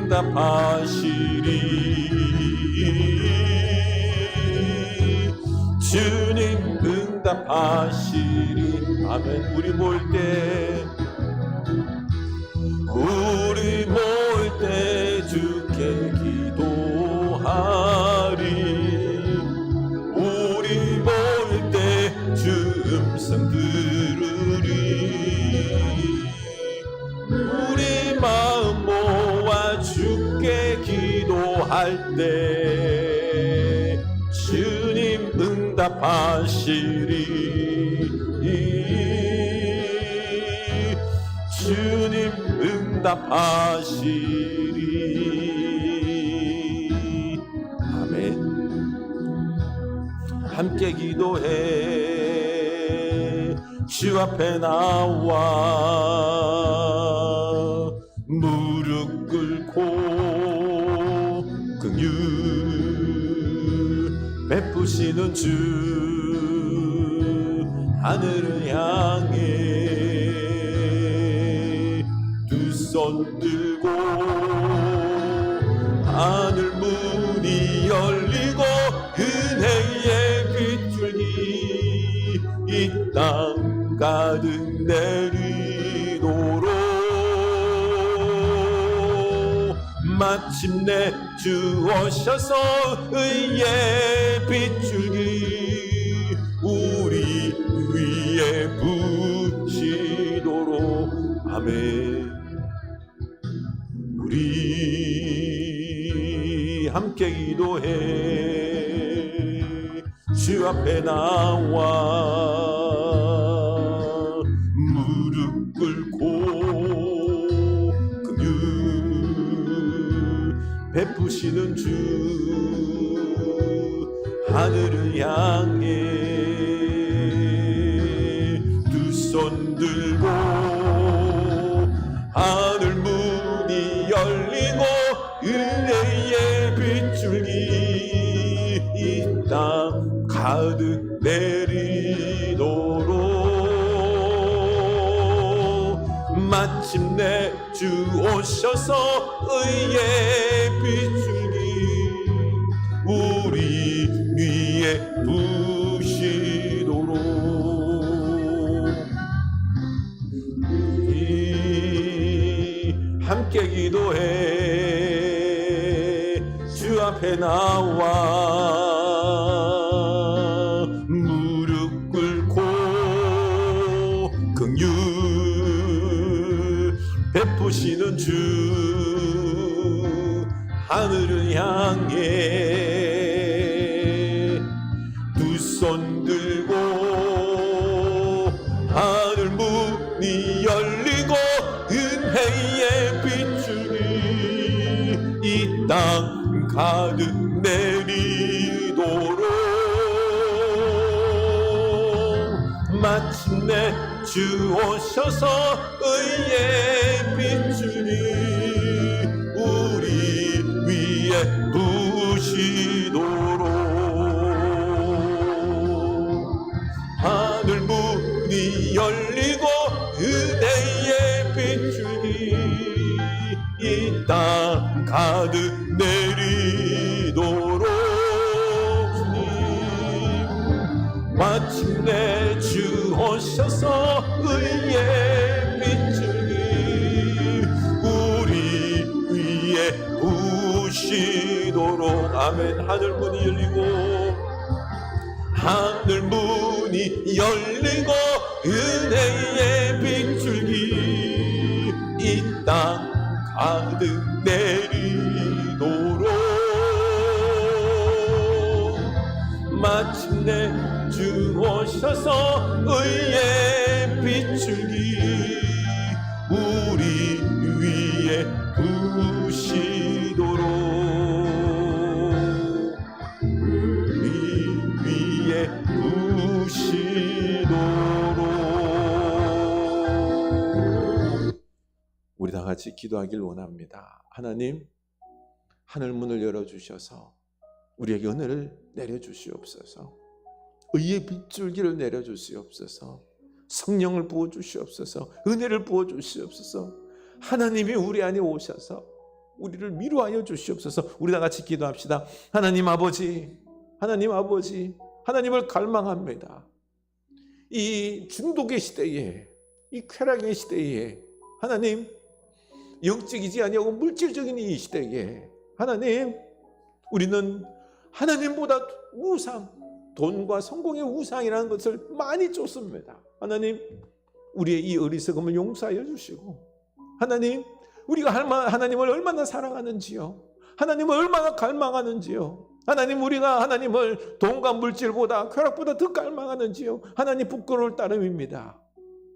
응답하시리. 주님 응답하시리. 아멘. 우리 모일 때 주께 기도하리. 우리 모일 때 주 음성 들으리. 우리 마음 모아 주께 기도할 때 주님 응답하시리. 주님 응답하시리. 아멘. 함께 기도해. 주 앞에 나와 무릎 꿇고 긍휼 베푸시는 주 하늘을 향해 두 손 들고 하늘 문이 열리고 은혜의 빗줄기 이 땅 가득 내리도록 마침내 주 오셔서 의의 빗줄기 우리 위에 부시도록. 아멘. 우리 함께 기도해. 주 앞에 나와 무릎 꿇고 긍휼 베푸시는 주 하늘을 향해 두 손 들고 하늘 문이 열리고 은혜의 빗줄기 이 땅 가득 내리도록 마침내 주 오셔서 의의 빗줄기 우리 위에 부시도록. 함께 기도해. 주 앞에 나와 무릎 꿇고 긍휼 베푸시는 주 하늘을 향해 두 손 들고 하늘 문이 열리고 은혜의 빗줄기 이 땅 가득 내리도록 마침내 주 오셔서 의의 빗줄기 우리 위에 부시도록 하늘 문이 열리고 은혜의 빗줄기 이 땅 가득 내리도록 마침내 주 오셔서 의의 빗줄기 우리 위에 부시도록. 아멘. 하늘 문이 열리고 하늘 문이 열리고 은혜의 빗줄기 이 땅 가득 내리도록 마침내 주 오셔서 의의 빗줄기 우리 위에 부시도록 우리 위에 부시도록. 우리 다 같이 기도하길 원합니다. 하나님, 하늘 문을 열어주셔서 우리에게 은혜를 내려주시옵소서. 의의 빗줄기를 내려주시옵소서. 성령을 부어주시옵소서. 은혜를 부어주시옵소서. 하나님이 우리 안에 오셔서 우리를 위로하여 주시옵소서. 우리 다 같이 기도합시다. 하나님 아버지, 하나님 아버지, 하나님을 갈망합니다. 이 중독의 시대에, 이 쾌락의 시대에, 하나님, 영적이지 아니하고 물질적인 이 시대에 하나님, 우리는 하나님보다 우상, 돈과 성공의 우상이라는 것을 많이 쫓습니다. 하나님, 우리의 이 어리석음을 용서하여 주시고, 하나님, 우리가 하나님을 얼마나 사랑하는지요, 하나님을 얼마나 갈망하는지요, 하나님, 우리가 하나님을 돈과 물질보다 쾌락보다 더 갈망하는지요, 하나님 부끄러울 따름입니다.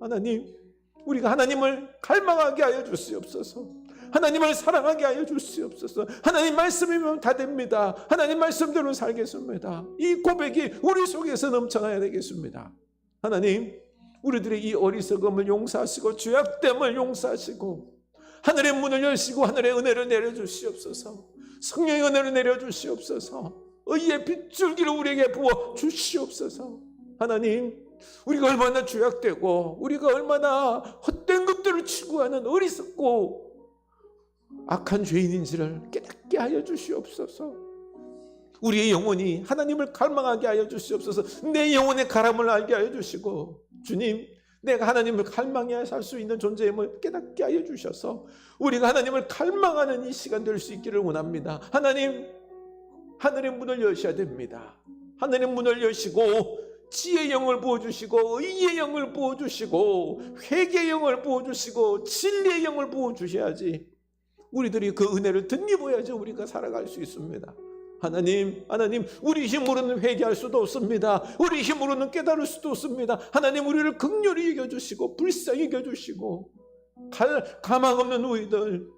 하나님, 우리가 하나님을 갈망하게 하여 주시옵소서. 하나님을 사랑하게 하여 주시옵소서. 하나님 말씀이면 다 됩니다. 하나님 말씀대로 살겠습니다. 이 고백이 우리 속에서 넘쳐나야 되겠습니다. 하나님, 우리들의 이 어리석음을 용서하시고 죄악됨을 용서하시고 하늘의 문을 여시고 하늘의 은혜를 내려주시옵소서. 성령의 은혜를 내려주시옵소서. 의의 빗줄기를 우리에게 부어 주시옵소서. 하나님, 우리가 얼마나 죄악되고 우리가 얼마나 헛된 것들을 추구하는 어리석고 악한 죄인인지를 깨닫게 하여 주시옵소서. 우리의 영혼이 하나님을 갈망하게 하여 주시옵소서. 내 영혼의 가람을 알게 하여 주시고, 주님, 내가 하나님을 갈망해야 살 수 있는 존재임을 깨닫게 하여 주셔서 우리가 하나님을 갈망하는 이 시간 될 수 있기를 원합니다. 하나님, 하늘의 문을 여셔야 됩니다. 하늘의 문을 여시고 지혜의 영을 부어주시고 의의 영을 부어주시고 회개의 영을 부어주시고 진리의 영을 부어주셔야지 우리들이 그 은혜를 덧입어야지 우리가 살아갈 수 있습니다. 하나님, 하나님, 우리 힘으로는 회개할 수도 없습니다. 우리 힘으로는 깨달을 수도 없습니다. 하나님, 우리를 긍휼히 여겨주시고 불쌍히 여겨주시고 가망 없는 우리들,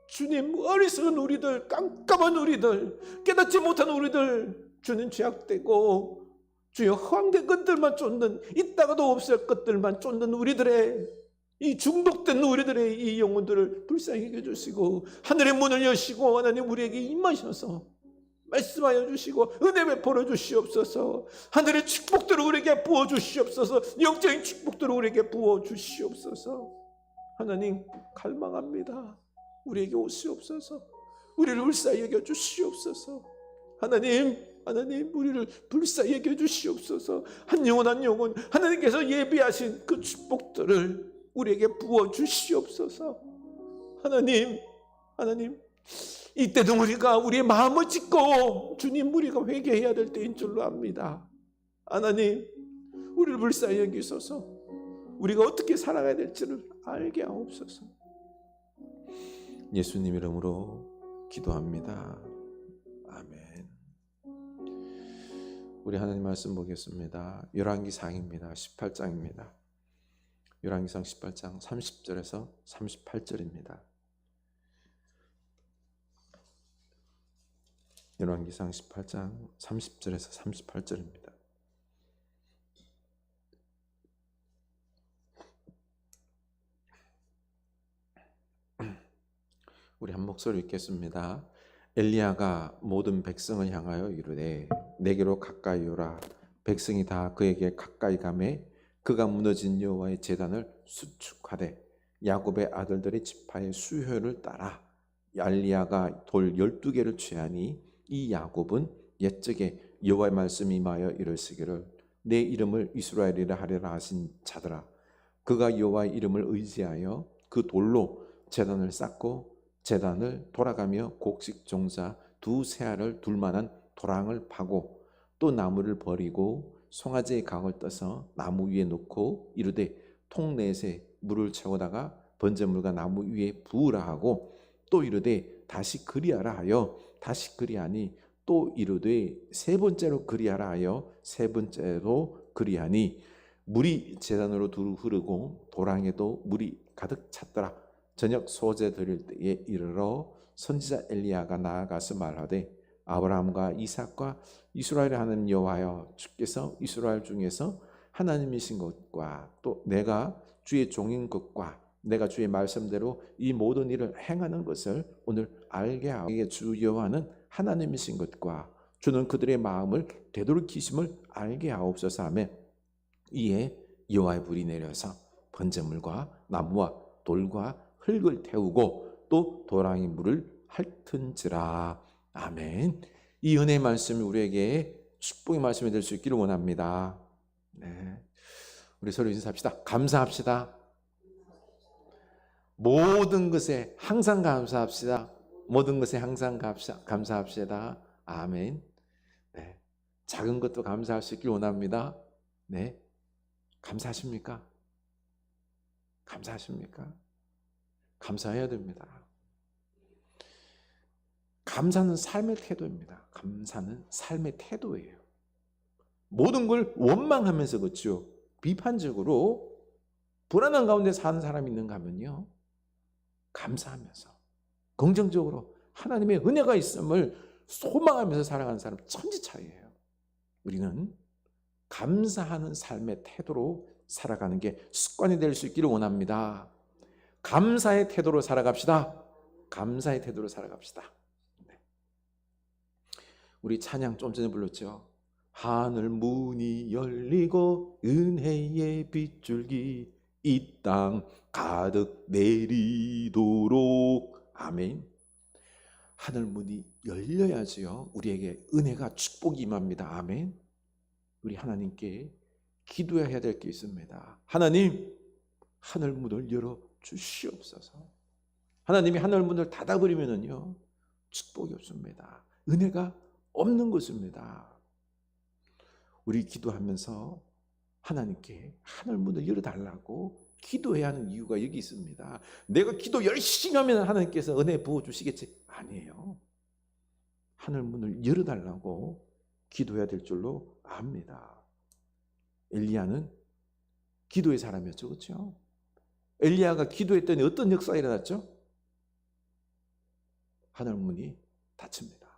주님, 어리석은 우리들, 깜깜한 우리들, 깨닫지 못한 우리들, 주님, 죄악되고 주여 허황된 것들만 쫓는, 있다가도 없을 것들만 쫓는 우리들의 이 중독된 우리들의 이 영혼들을 불쌍히 여겨주시고 하늘의 문을 여시고 하나님 우리에게 임하셔서 말씀하여 주시고 은혜 베풀어 주시옵소서. 하늘의 축복들을 우리에게 부어 주시옵소서. 영적인 축복들을 우리에게 부어 주시옵소서. 하나님, 갈망합니다. 우리에게 오시옵소서. 우리를 불쌍히 여겨 주시옵소서. 하나님, 하나님, 우리를 불쌍히 여겨 주시옵소서. 한 영혼 한 영혼 하나님께서 예비하신 그 축복들을 우리에게 부어 주시옵소서. 하나님, 하나님, 이때도 우리가 우리의 마음을 찢고 주님, 우리가 회개해야 될 때인 줄로 압니다. 하나님, 우리를 불쌍히 여기소서. 우리가 어떻게 살아가야 될지를 알게 하옵소서. 예수님 이름으로 기도합니다. 아멘. 우리 하나님 말씀 보겠습니다. 열왕기상입니다. 18장입니다. 열왕기상 18장 30절에서 38절입니다. 열왕기상 18장 30절에서 38절입니다. 우리 한 목소리 읽겠습니다. 엘리야가 모든 백성을 향하여 이르되 내게로 가까이 오라. 백성이 다 그에게 가까이 가매 그가 무너진 여호와의 제단을 수축하되 야곱의 아들들의 지파의 수효를 따라 엘리야가 돌 12개를 취하니 이 야곱은 옛적에 여호와의 말씀이 임하여 이르시기를 내 이름을 이스라엘이라 하리라 하신 자들아, 그가 여호와의 이름을 의지하여 그 돌로 제단을 쌓고 제단을 돌아가며 곡식 종자 두세 알을 둘 만한 도랑을 파고 또 나무를 버리고 송아지의 각을 떠서 나무 위에 놓고 이르되 통 넷에 물을 채우다가 번제물과 나무 위에 부으라 하고 또 이르되 다시 그리하라 하여 다시 그리하니 또 이르되 세 번째로 그리하라 하여 세 번째로 그리하니 물이 제단으로 두루 흐르고 도랑에도 물이 가득 찼더라. 저녁 소제 드릴 때에 이르러 선지자 엘리야가 나아가서 말하되 아브라함과 이삭과 이스라엘의 하나님 여호와여, 주께서 이스라엘 중에서 하나님이신 것과 또 내가 주의 종인 것과 내가 주의 말씀대로 이 모든 일을 행하는 것을 오늘 알게 하고 주 여호와는 하나님이신 것과 주는 그들의 마음을 되돌이키심을 알게 하옵소서 하며 이에 여호와의 불이 내려서 번제물과 나무와 돌과 흙을 태우고 또 도랑의 물을 할텐지라. 아멘. 이 은혜의 말씀이 우리에게 축복의 말씀이 될 수 있기를 원합니다. 네. 우리 서로 인사합시다. 감사합시다. 모든 것에 항상 감사합시다. 모든 것에 항상 감사합시다. 아멘. 네. 작은 것도 감사할 수 있길 원합니다. 네. 감사하십니까? 감사하십니까? 감사해야 됩니다. 감사는 삶의 태도입니다. 감사는 삶의 태도예요. 모든 걸 원망하면서 그렇죠. 비판적으로 불안한 가운데 사는 사람이 있는가 하면요. 감사하면서 긍정적으로 하나님의 은혜가 있음을 소망하면서 살아가는 사람 천지 차이예요. 우리는 감사하는 삶의 태도로 살아가는 게 습관이 될 수 있기를 원합니다. 감사의 태도로 살아갑시다. 감사의 태도로 살아갑시다. 네. 우리 찬양 좀 전에 불렀죠. 하늘 문이 열리고 은혜의 빗줄기 이 땅 가득 내리도록. 아멘. 하늘 문이 열려야지요. 우리에게 은혜가 축복이 임합니다. 아멘. 우리 하나님께 기도해야 될 게 있습니다. 하나님, 하늘 문을 열어 주시옵소서. 하나님이 하늘 문을 닫아버리면은요, 축복이 없습니다. 은혜가 없는 것입니다. 우리 기도하면서 하나님께 하늘 문을 열어달라고 기도해야 하는 이유가 여기 있습니다. 내가 기도 열심히 하면 하나님께서 은혜 부어주시겠지? 아니에요. 하늘 문을 열어달라고 기도해야 될 줄로 압니다. 엘리야는 기도의 사람이었죠. 그렇죠? 엘리야가 기도했더니 어떤 역사가 일어났죠? 하늘 문이 닫힙니다.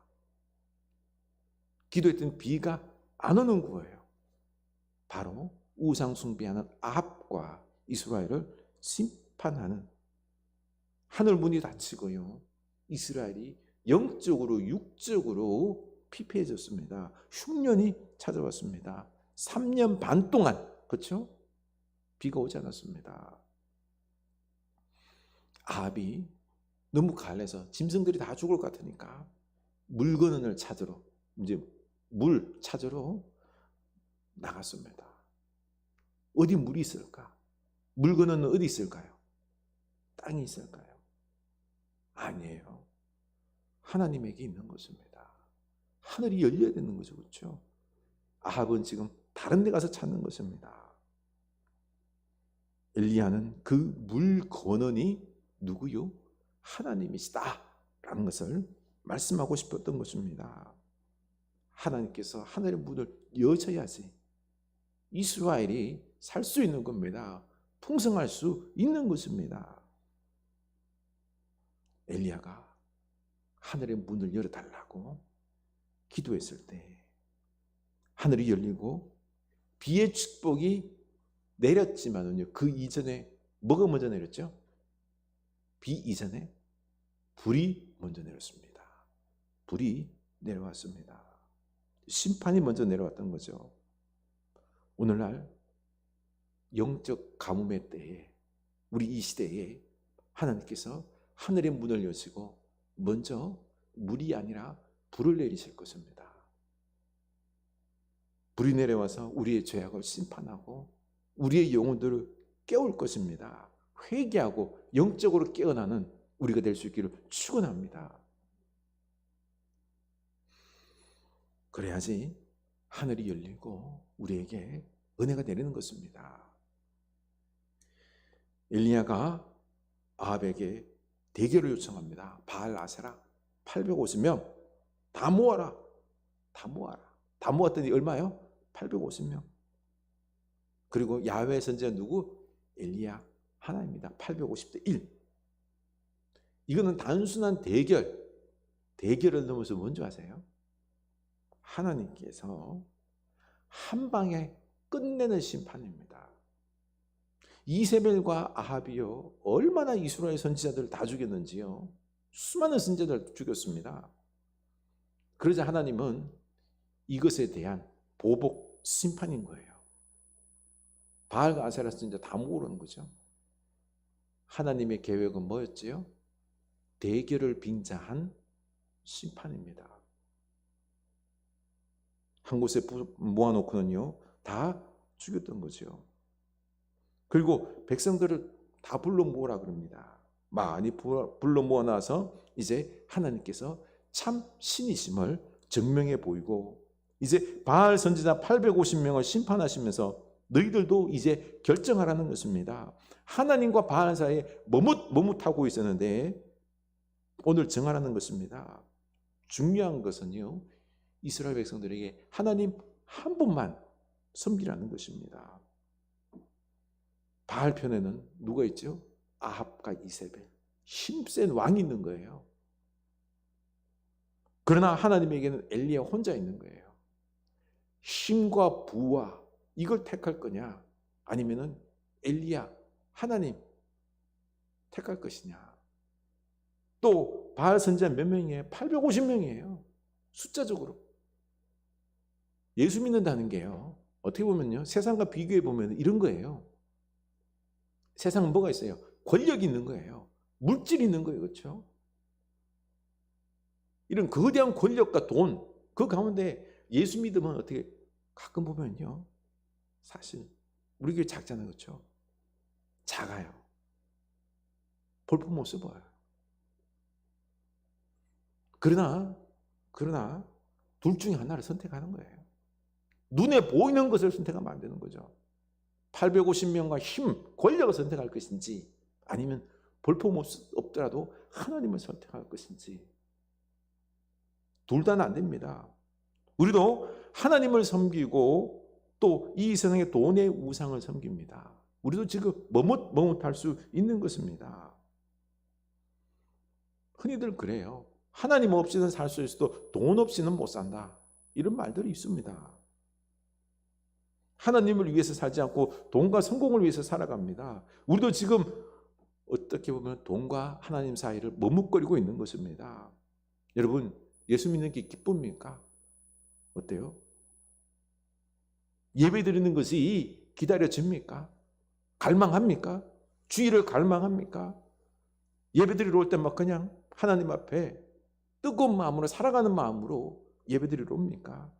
기도했더니 비가 안 오는 거예요. 바로 우상 숭배하는 아합과 이스라엘을 심판하는 하늘 문이 닫히고요. 이스라엘이 영적으로 육적으로 피폐해졌습니다. 흉년이 찾아왔습니다. 3년 반 동안 그렇죠? 비가 오지 않았습니다. 아합이 너무 갈래서 짐승들이 다 죽을 것 같으니까 물건을 찾으러 이제 물 찾으러 나갔습니다. 어디 물이 있을까? 물건은 어디 있을까요? 땅이 있을까요? 아니에요. 하나님에게 있는 것입니다. 하늘이 열려야 되는 거죠. 그렇죠? 아합은 지금 다른 데 가서 찾는 것입니다. 엘리야는 그 물 근원이 누구요? 하나님이시다 라는 것을 말씀하고 싶었던 것입니다. 하나님께서 하늘의 문을 여셔야지 이스라엘이 살 수 있는 겁니다. 풍성할 수 있는 것입니다. 엘리야가 하늘의 문을 열어달라고 기도했을 때 하늘이 열리고 비의 축복이 내렸지만은요, 그 이전에 뭐가 먼저 내렸죠? 비 이전에 불이 먼저 내렸습니다. 불이 내려왔습니다. 심판이 먼저 내려왔던 거죠. 오늘날 영적 가뭄의 때에 우리 이 시대에 하나님께서 하늘의 문을 여시고 먼저 물이 아니라 불을 내리실 것입니다. 불이 내려와서 우리의 죄악을 심판하고 우리의 영혼들을 깨울 것입니다. 회개하고 영적으로 깨어나는 우리가 될 수 있기를 축원합니다. 그래야지 하늘이 열리고 우리에게 은혜가 내리는 것입니다. 엘리야가 아합에게 대결을 요청합니다. 바알 아세라 850명 다 모아라. 다 모아라. 다 모았더니 얼마요? 850명. 그리고 야훼 선지자 누구? 엘리야 하나입니다. 850대 1. 이거는 단순한 대결을 넘어서 뭔지 아세요? 하나님께서 한 방에 끝내는 심판입니다. 이세벨과 아합이요 얼마나 이스라엘 선지자들을 다 죽였는지요. 수많은 선지자들을 죽였습니다. 그러자 하나님은 이것에 대한 보복 심판인 거예요. 바알과 아세라 선지자 다 모으는 거죠. 하나님의 계획은 뭐였지요? 대결을 빙자한 심판입니다. 한 곳에 모아놓고는요 다 죽였던 거죠. 그리고 백성들을 다 불러 모으라 그럽니다. 많이 불러 모아놔서 이제 하나님께서 참 신이심을 증명해 보이고, 이제 바알 선지자 850명을 심판하시면서 너희들도 이제 결정하라는 것입니다. 하나님과 바알 사이에 머뭇하고 있었는데 오늘 정하라는 것입니다. 중요한 것은요, 이스라엘 백성들에게 하나님 한 분만 섬기라는 것입니다. 바알 편에는 누가 있죠? 아합과 이세벨, 힘센 왕이 있는 거예요. 그러나 하나님에게는 엘리야 혼자 있는 거예요. 힘과 부와 이걸 택할 거냐, 아니면은 엘리야 하나님 택할 것이냐. 또 바알 선지자 몇 명이에요? 850명이에요. 숫자적으로. 예수 믿는다는 게요, 어떻게 보면요, 세상과 비교해 보면 이런 거예요. 세상은 뭐가 있어요? 권력이 있는 거예요. 물질이 있는 거예요. 그렇죠? 이런 거대한 권력과 돈, 그 가운데 예수 믿으면 어떻게, 가끔 보면요, 사실 우리 교회 작잖아요. 그렇죠? 작아요. 볼품 못 써봐요. 그러나 둘 중에 하나를 선택하는 거예요. 눈에 보이는 것을 선택하면 안 되는 거죠. 850명과 힘, 권력을 선택할 것인지, 아니면 볼품 없더라도 하나님을 선택할 것인지. 둘 다는 안 됩니다. 우리도 하나님을 섬기고 또 이 세상의 돈의 우상을 섬깁니다. 우리도 지금 머뭇할 수 있는 것입니다. 흔히들 그래요. 하나님 없이는 살 수 있어도 돈 없이는 못 산다. 이런 말들이 있습니다. 하나님을 위해서 살지 않고 돈과 성공을 위해서 살아갑니다. 우리도 지금 어떻게 보면 돈과 하나님 사이를 머뭇거리고 있는 것입니다. 여러분, 예수 믿는 게 기쁩니까? 어때요? 예배 드리는 것이 기다려집니까? 갈망합니까? 주일을 갈망합니까? 예배 드리러 올 때 막 그냥 하나님 앞에 뜨거운 마음으로, 살아가는 마음으로 예배 드리러 옵니까?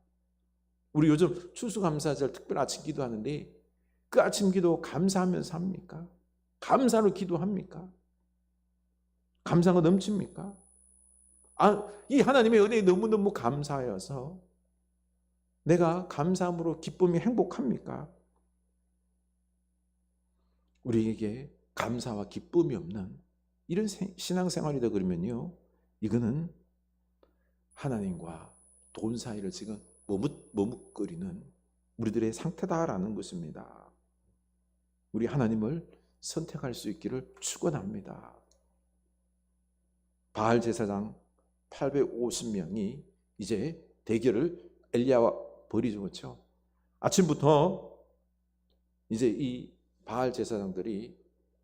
우리 요즘 추수감사절 특별 아침 기도하는데 그 아침 기도 감사하면서 합니까? 감사로 기도합니까? 감사가 넘칩니까? 이 하나님의 은혜에 너무너무 감사하여서 내가 감사함으로 기쁨이 행복합니까? 우리에게 감사와 기쁨이 없는 이런 신앙생활이다 그러면요, 이거는 하나님과 돈 사이를 지금 머뭇거리는 우리들의 상태다라는 것입니다. 우리 하나님을 선택할 수 있기를 축원합니다. 바알 제사장 850명이 이제 대결을 엘리야와 벌이죠. 그렇죠? 아침부터 이제 이 바알 제사장들이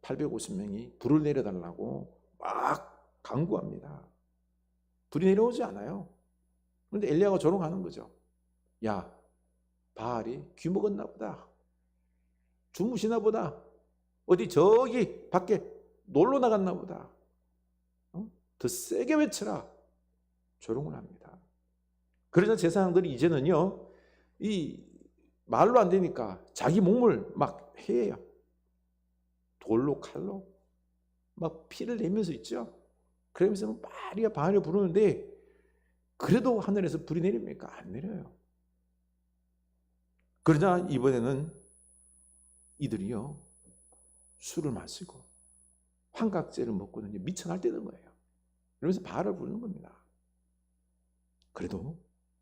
850명이 불을 내려달라고 막 간구합니다. 불이 내려오지 않아요. 그런데 엘리야가 조롱하는 거죠. 야, 바알이 귀 먹었나 보다. 주무시나 보다. 어디 저기 밖에 놀러 나갔나 보다. 더 세게 외쳐라. 조롱을 합니다. 그러자 제사장들이 이제는요, 이 말로 안 되니까 자기 몸을 막 해요. 돌로 칼로 막 피를 내면서 있죠. 그러면서 바알이 부르는데 그래도 하늘에서 불이 내립니까? 안 내려요. 그러자 이번에는 이들이요, 술을 마시고 환각제를 먹고는 미쳐 날뛰는 거예요. 그러면서 바알을 부르는 겁니다. 그래도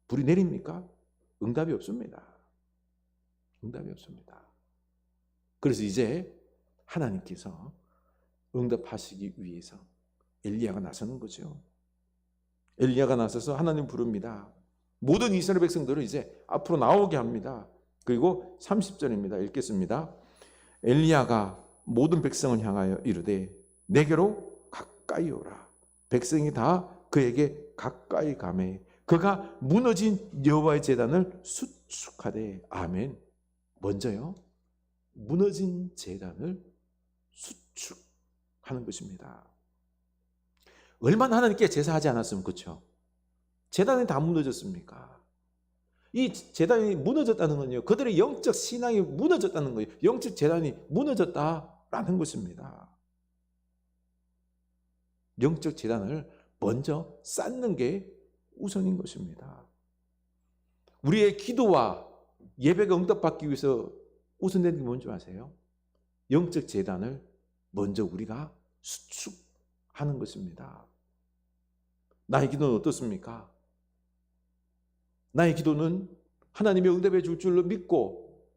불이 내립니까? 응답이 없습니다. 응답이 없습니다. 그래서 이제 하나님께서 응답하시기 위해서 엘리야가 나서는 거죠. 엘리야가 나서서 하나님 부릅니다. 모든 이스라엘 백성들을 이제 앞으로 나오게 합니다. 그리고 30절입니다. 읽겠습니다. 엘리야가 모든 백성을 향하여 이르되 내게로 가까이 오라. 백성이 다 그에게 가까이 가매 그가 무너진 여호와의 제단을 수축하되. 아멘. 먼저요, 무너진 제단을 수축하는 것입니다. 얼마나 하나님께 제사하지 않았으면 그렇죠? 제단이 다 무너졌습니까? 이 제단이 무너졌다는 건요, 그들의 영적 신앙이 무너졌다는 거예요. 영적 제단이 무너졌다라는 것입니다. 영적 제단을 먼저 쌓는 게 우선인 것입니다. 우리의 기도와 예배가 응답받기 위해서 우선되는 게 뭔지 아세요? 영적 제단을 먼저 우리가 수축하는 것입니다. 나의 기도는 어떻습니까? 나의 기도는 하나님의 응답해 줄 줄로 믿고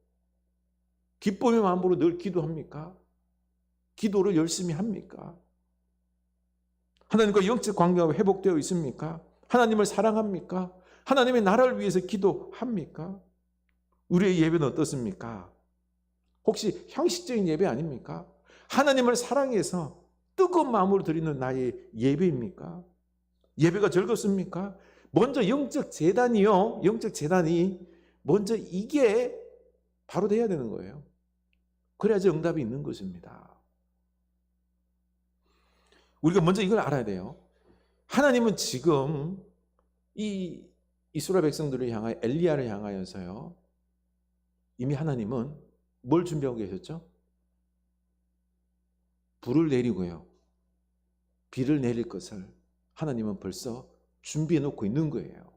기쁨의 마음으로 늘 기도합니까? 기도를 열심히 합니까? 하나님과 영적 관계가 회복되어 있습니까? 하나님을 사랑합니까? 하나님의 나라를 위해서 기도합니까? 우리의 예배는 어떻습니까? 혹시 형식적인 예배 아닙니까? 하나님을 사랑해서 뜨거운 마음으로 드리는 나의 예배입니까? 예배가 즐겁습니까? 먼저 영적 제단이요. 영적 제단이 먼저 이게 바로 돼야 되는 거예요. 그래야지 응답이 있는 것입니다. 우리가 먼저 이걸 알아야 돼요. 하나님은 지금 이 이스라엘 백성들을 향하여 엘리야를 향하여서요. 이미 하나님은 뭘 준비하고 계셨죠? 불을 내리고요. 비를 내릴 것을 하나님은 벌써 준비해 놓고 있는 거예요.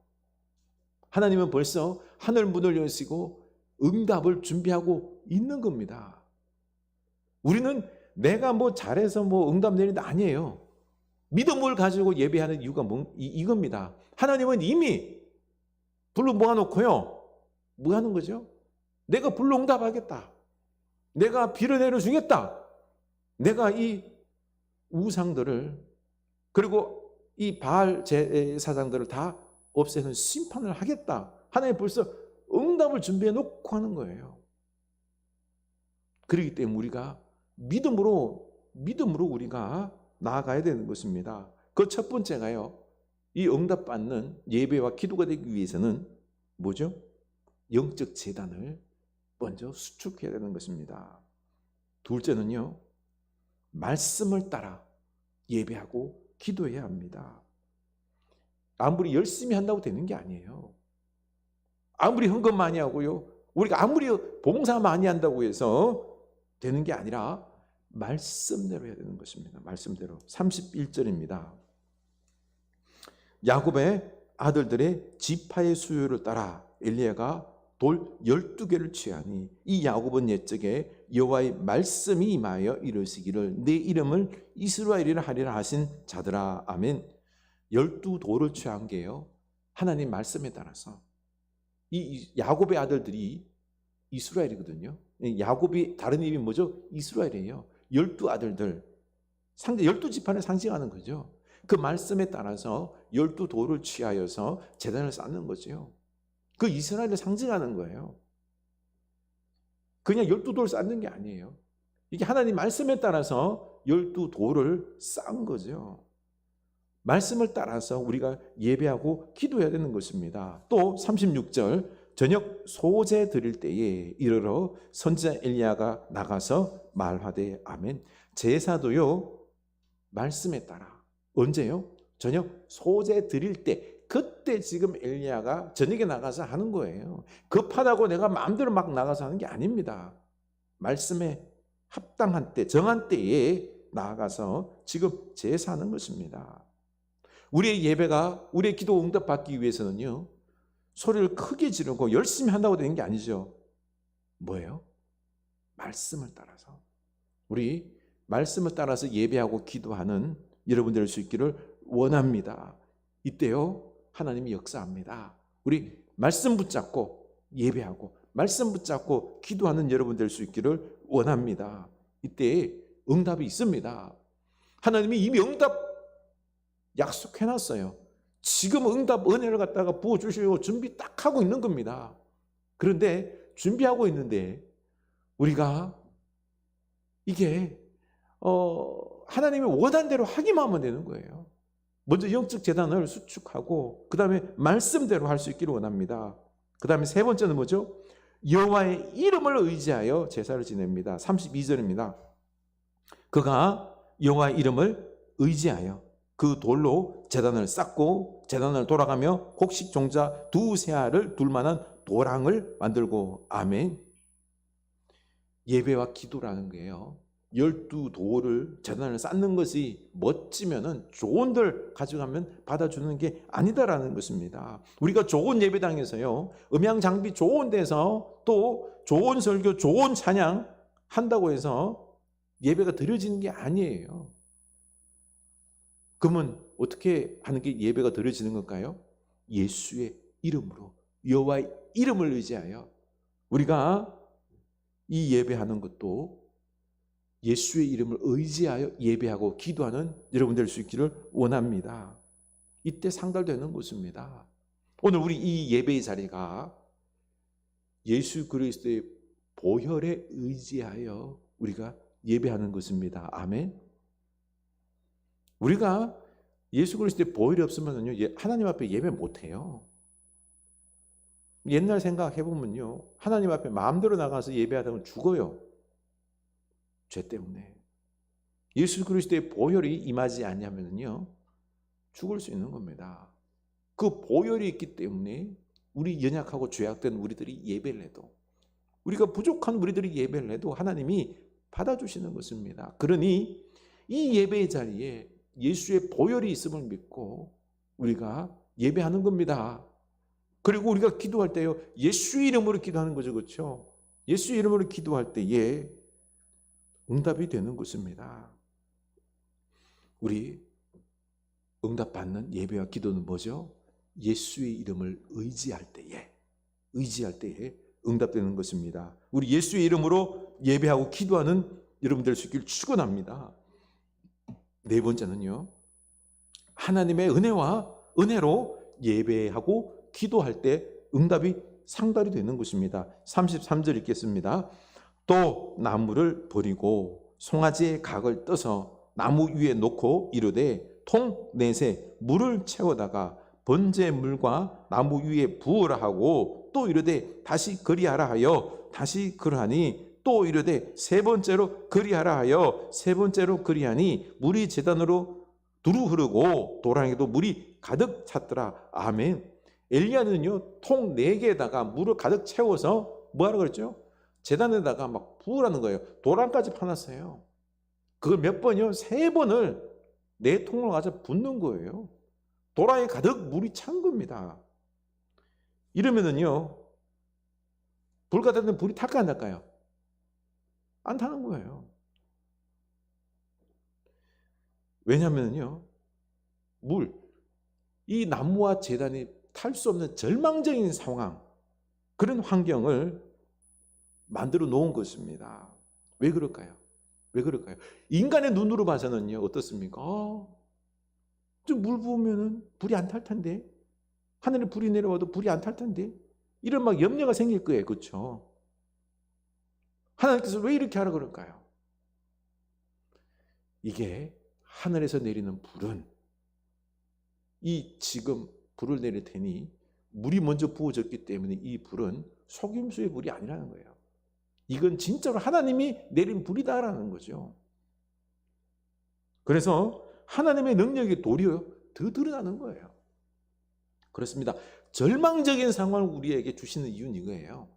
하나님은 벌써 하늘 문을 여시고 응답을 준비하고 있는 겁니다. 우리는 내가 뭐 잘해서 뭐 응답 내린다 아니에요. 믿음을 가지고 예배하는 이유가 이겁니다. 하나님은 이미 불로 모아놓고요. 뭐 하는 거죠? 내가 불로 응답하겠다. 내가 비를 내려주겠다. 내가 이 우상들을 그리고 이 바알 제사장들을 다 없애는 심판을 하겠다. 하나님 벌써 응답을 준비해 놓고 하는 거예요. 그렇기 때문에 우리가 믿음으로 우리가 나아가야 되는 것입니다. 그 첫 번째가요. 이 응답받는 예배와 기도가 되기 위해서는 뭐죠? 영적 제단을 먼저 수축해야 되는 것입니다. 둘째는요. 말씀을 따라 예배하고 기도해야 합니다. 아무리 열심히 한다고 되는 게 아니에요. 아무리 헌금 많이 하고요. 우리가 아무리 봉사 많이 한다고 해서 되는 게 아니라 말씀대로 해야 되는 것입니다. 말씀대로. 31절입니다. 야곱의 아들들의 지파의 수요를 따라 엘리야가 돌 12개를 취하니 이 야곱은 옛적에 여호와의 말씀이 임하여 이르시기를 내 이름을 이스라엘이라 하리라 하신 자들아. 아멘. 12돌을 취한 게요. 하나님 말씀에 따라서 이 야곱의 아들들이 이스라엘이거든요. 야곱이 다른 이름이 뭐죠? 이스라엘이에요. 12아들들. 12지파를 상징하는 거죠. 그 말씀에 따라서 12돌을 취하여서 제단을 쌓는 거죠. 그 이스라엘을 상징하는 거예요. 그냥 12돌을 쌓는 게 아니에요. 이게 하나님 말씀에 따라서 12돌을 쌓은 거죠. 말씀을 따라서 우리가 예배하고 기도해야 되는 것입니다. 또 36절 저녁 소제 드릴 때에 이르러 선지자 엘리야가 나가서 말하되 아멘. 제사도요 말씀에 따라 언제요? 저녁 소제 드릴 때 그때 지금 엘리야가 저녁에 나가서 하는 거예요. 급하다고 내가 마음대로 막 나가서 하는 게 아닙니다. 말씀에 합당한 때 정한 때에 나아가서 지금 제사하는 것입니다. 우리의 예배가 우리의 기도 응답받기 위해서는요 소리를 크게 지르고 열심히 한다고 되는 게 아니죠. 뭐예요? 말씀을 따라서 우리 말씀을 따라서 예배하고 기도하는 여러분들 될 수 있기를 원합니다. 이때요 하나님이 역사합니다. 우리 말씀 붙잡고 예배하고 말씀 붙잡고 기도하는 여러분 될 수 있기를 원합니다. 이때 응답이 있습니다. 하나님이 이미 응답 약속해놨어요. 지금 응답 은혜를 갖다가 부어주시려고 준비 딱 하고 있는 겁니다. 그런데 준비하고 있는데 우리가 이게 하나님이 원한 대로 하기만 하면 되는 거예요. 먼저 영적 제단을 수축하고 그 다음에 말씀대로 할 수 있기를 원합니다. 그 다음에 세 번째는 뭐죠? 여호와의 이름을 의지하여 제사를 지냅니다. 32절입니다. 그가 여호와의 이름을 의지하여 그 돌로 제단을 쌓고 제단을 돌아가며 곡식 종자 두세 알을 둘 만한 도랑을 만들고. 아멘. 예배와 기도라는 거예요. 12돌을 제단을 쌓는 것이 멋지면은 좋은 돌 가져가면 받아주는 게 아니다라는 것입니다. 우리가 좋은 예배당에서요, 음향 장비 좋은 데서 또 좋은 설교, 좋은 찬양 한다고 해서 예배가 드려지는 게 아니에요. 그러면 어떻게 하는 게 예배가 드려지는 걸까요? 예수의 이름으로, 여호와의 이름을 의지하여 우리가 이 예배하는 것도 예수의 이름을 의지하여 예배하고 기도하는 여러분 될 수 있기를 원합니다. 이때 상달되는 것입니다. 오늘 우리 이 예배의 자리가 예수 그리스도의 보혈에 의지하여 우리가 예배하는 것입니다. 아멘. 우리가 예수 그리스도의 보혈이 없으면요, 하나님 앞에 예배 못해요. 옛날 생각해보면요, 하나님 앞에 마음대로 나가서 예배하다가 죽어요. 죄 때문에. 예수 그리스도의 보혈이 임하지 않냐면요, 죽을 수 있는 겁니다. 그 보혈이 있기 때문에 우리 연약하고 죄악된 우리들이 예배를 해도, 우리가 부족한 우리들이 예배를 해도 하나님이 받아주시는 것입니다. 그러니 이 예배의 자리에 예수의 보혈이 있음을 믿고 우리가 예배하는 겁니다. 그리고 우리가 기도할 때요, 예수의 이름으로 기도하는 거죠. 그렇죠? 예수의 이름으로 기도할 때에 응답이 되는 것입니다. 우리 응답받는 예배와 기도는 뭐죠? 예수의 이름을 의지할 때에 응답되는 것입니다. 우리 예수의 이름으로 예배하고 기도하는 여러분 될 수 있기를 축원합니다. 네 번째는요, 하나님의 은혜로 예배하고 기도할 때 응답이 상달이 되는 것입니다. 33절 읽겠습니다. 또 나무를 버리고 송아지의 각을 떠서 나무 위에 놓고 이르되 통 넷에 물을 채워다가 번제 물과 나무 위에 부으라 하고, 또 이르되 다시 그리하라 하여 다시 그러하니, 또 이르되 세 번째로 그리하라 하여 세 번째로 그리하니 물이 제단으로 두루 흐르고 도랑에도 물이 가득 찼더라. 아멘. 엘리야는요, 통 4개에다가 물을 가득 채워서 뭐하라 그랬죠? 제단에다가 막 부으라는 거예요. 도랑까지 파놨어요. 그걸 몇 번이요? 3번을 4통을 가서 붓는 거예요. 도랑에 가득 물이 찬 겁니다. 이러면은요, 불 갖다 대면 불이 탈까 안 탈까요? 안 타는 거예요. 왜냐하면요, 이 나무와 제단이 탈 수 없는 절망적인 상황, 그런 환경을 만들어 놓은 것입니다. 왜 그럴까요? 인간의 눈으로 봐서는요, 어떻습니까? 좀 물 부으면은 불이 안 탈 텐데, 하늘에 불이 내려와도 불이 안 탈 텐데, 이런 막 염려가 생길 거예요. 그렇죠? 하나님께서 왜 이렇게 하라 그럴까요? 이게 하늘에서 내리는 불은, 이 지금 불을 내릴 테니 물이 먼저 부어졌기 때문에 이 불은 속임수의 불이 아니라는 거예요. 이건 진짜로 하나님이 내린 불이다라는 거죠. 그래서 하나님의 능력이 도리어 더 드러나는 거예요. 그렇습니다. 절망적인 상황을 우리에게 주시는 이유는 이거예요.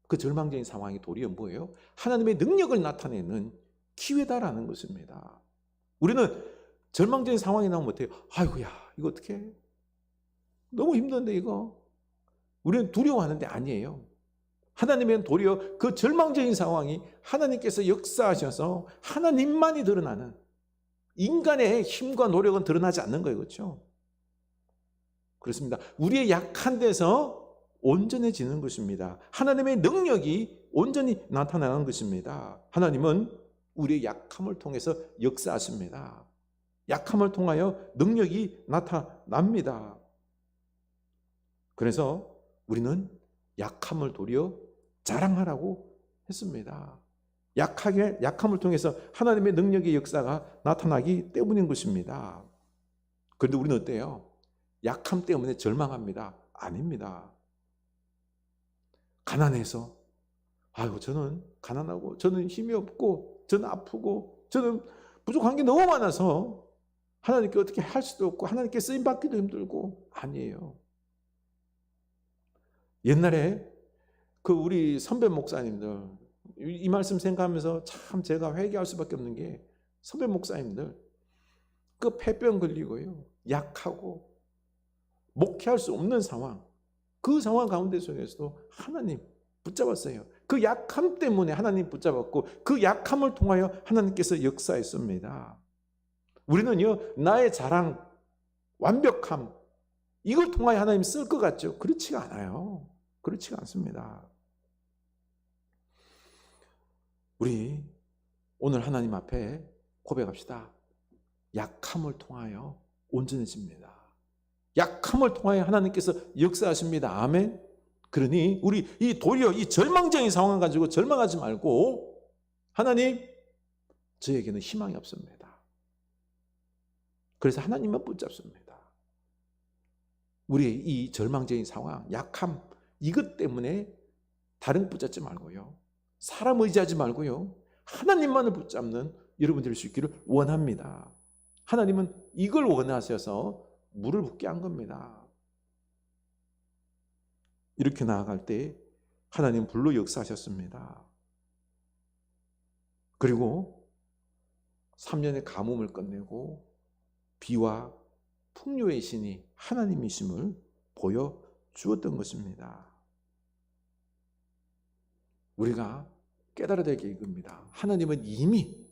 그 절망적인 상황이 도리어 뭐예요? 하나님의 능력을 나타내는 기회다라는 것입니다. 우리는 절망적인 상황이 나오면 어때요? 아이고야, 이거 어떡해? 너무 힘든데 이거. 우리는 두려워하는데 아니에요. 하나님은 도리어 그 절망적인 상황이 하나님께서 역사하셔서 하나님만이 드러나는, 인간의 힘과 노력은 드러나지 않는 거예요. 그렇죠? 그렇습니다. 우리의 약한 데서 온전해지는 것입니다. 하나님의 능력이 온전히 나타나는 것입니다. 하나님은 우리의 약함을 통해서 역사하십니다. 약함을 통하여 능력이 나타납니다. 그래서 우리는 약함을 도리어 자랑하라고 했습니다. 약함을 통해서 하나님의 능력의 역사가 나타나기 때문인 것입니다. 그런데 우리는 어때요? 약함 때문에 절망합니다. 아닙니다. 가난해서, 아이고 저는 가난하고 저는 힘이 없고 저는 아프고 저는 부족한 게 너무 많아서 하나님께 어떻게 할 수도 없고 하나님께 쓰임 받기도 힘들고 아니에요. 옛날에 그 우리 선배 목사님들 이 말씀 생각하면서 참 제가 회개할 수밖에 없는 게 선배 목사님들 그 폐병 걸리고요. 약하고 목회할 수 없는 상황. 그 상황 가운데 속에서도 하나님 붙잡았어요. 그 약함 때문에 하나님 붙잡았고 그 약함을 통하여 하나님께서 역사했습니다. 우리는요, 나의 자랑, 완벽함 이걸 통하여 하나님 쓸 것 같죠? 그렇지가 않아요. 그렇지가 않습니다. 우리 오늘 하나님 앞에 고백합시다. 약함을 통하여 온전해집니다. 약함을 통하여 하나님께서 역사하십니다. 아멘. 그러니 우리 이 도리어 이 절망적인 상황을 가지고 절망하지 말고 하나님 저에게는 희망이 없습니다. 그래서 하나님만 붙잡습니다. 우리의 이 절망적인 상황, 약함 이것 때문에 다른 붙잡지 말고요. 사람 의지하지 말고요. 하나님만을 붙잡는 여러분들일 수 있기를 원합니다. 하나님은 이걸 원하셔서 물을 붓게 한 겁니다. 이렇게 나아갈 때 하나님 불로 역사하셨습니다. 그리고 3년의 가뭄을 끝내고 비와 풍요의 신이 하나님이심을 보여주었던 것입니다. 우리가 깨달아야 될 게 이겁니다. 하나님은 이미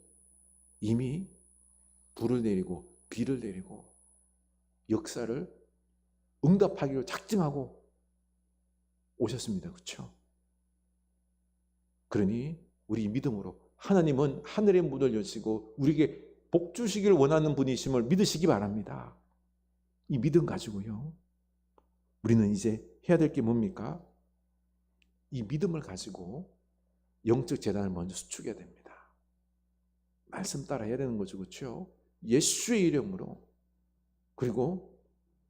불을 내리고 비를 내리고 역사를 응답하기로 작정하고 오셨습니다. 그렇죠? 그러니 우리 믿음으로 하나님은 하늘의 문을 여시고 우리에게 복 주시기를 원하는 분이심을 믿으시기 바랍니다. 이 믿음 가지고요. 우리는 이제 해야 될 게 뭡니까? 이 믿음을 가지고 영적 재단을 먼저 수축해야 됩니다. 말씀 따라 해야 되는 거죠. 그렇죠? 예수의 이름으로 그리고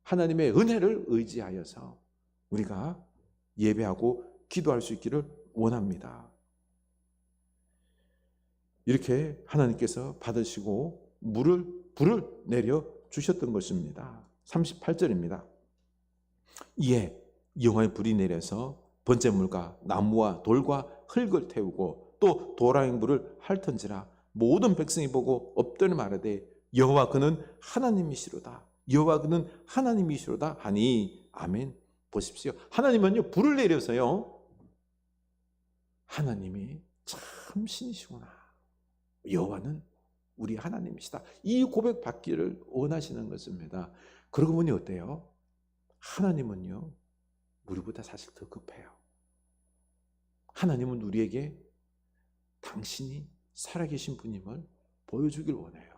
하나님의 은혜를 의지하여서 우리가 예배하고 기도할 수 있기를 원합니다. 이렇게 하나님께서 받으시고 불을 내려 주셨던 것입니다. 38절입니다. 이에 여호와의 불이 내려서 번제물과 나무와 돌과 흙을 태우고 또 도랑불을 핥은지라 모든 백성이 보고 엎드려 말하되 여호와 그는 하나님이시로다. 여호와 그는 하나님이시로다 하니 아멘. 보십시오. 하나님은요 불을 내려서요 하나님이 참 신이시구나. 여호와는 우리 하나님이시다. 이 고백 받기를 원하시는 것입니다. 그러고 보니 어때요? 하나님은요 우리보다 사실 더 급해요. 하나님은 우리에게 당신이 살아계신 분임을 보여주길 원해요.